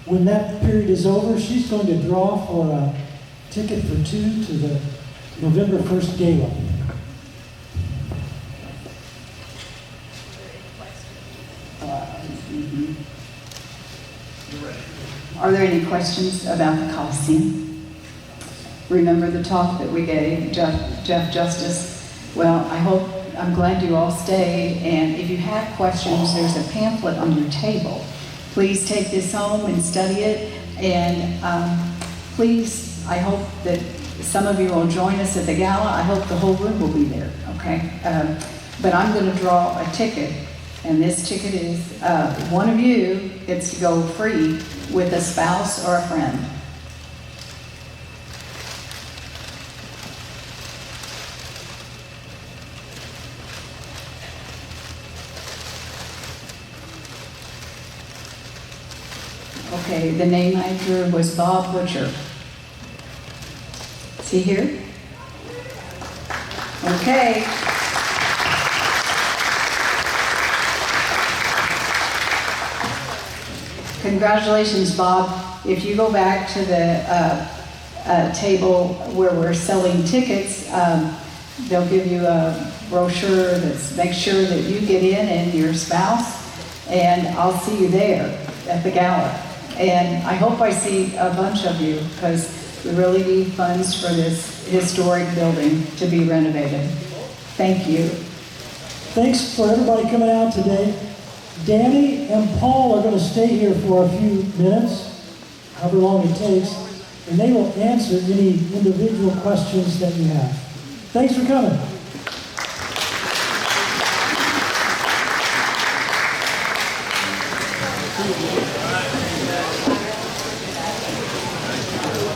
when that period is over, she's going to draw for a ticket for two to the November 1st gala. Are there any questions about the Coliseum? Remember the talk that we gave, Jeff Justice? Well, I'm glad you all stayed, and if you have questions, there's a pamphlet on your table. Please take this home and study it, and please, I hope that some of you will join us at the gala. I hope the whole room will be there, okay? But I'm going to draw a ticket, and this ticket is one of you gets to go free with a spouse or a friend. Okay, the name I drew was Bob Butcher. Is he here? Okay. Congratulations, Bob. If you go back to the table where we're selling tickets, they'll give you a brochure that makes sure that you get in and your spouse, and I'll see you there at the gala. And I hope I see a bunch of you, because we really need funds for this historic building to be renovated. Thank you. Thanks for everybody coming out today. Danny and Paul are going to stay here for a few minutes, however long it takes, and they will answer any individual questions that you have. Thanks for coming. Thank you.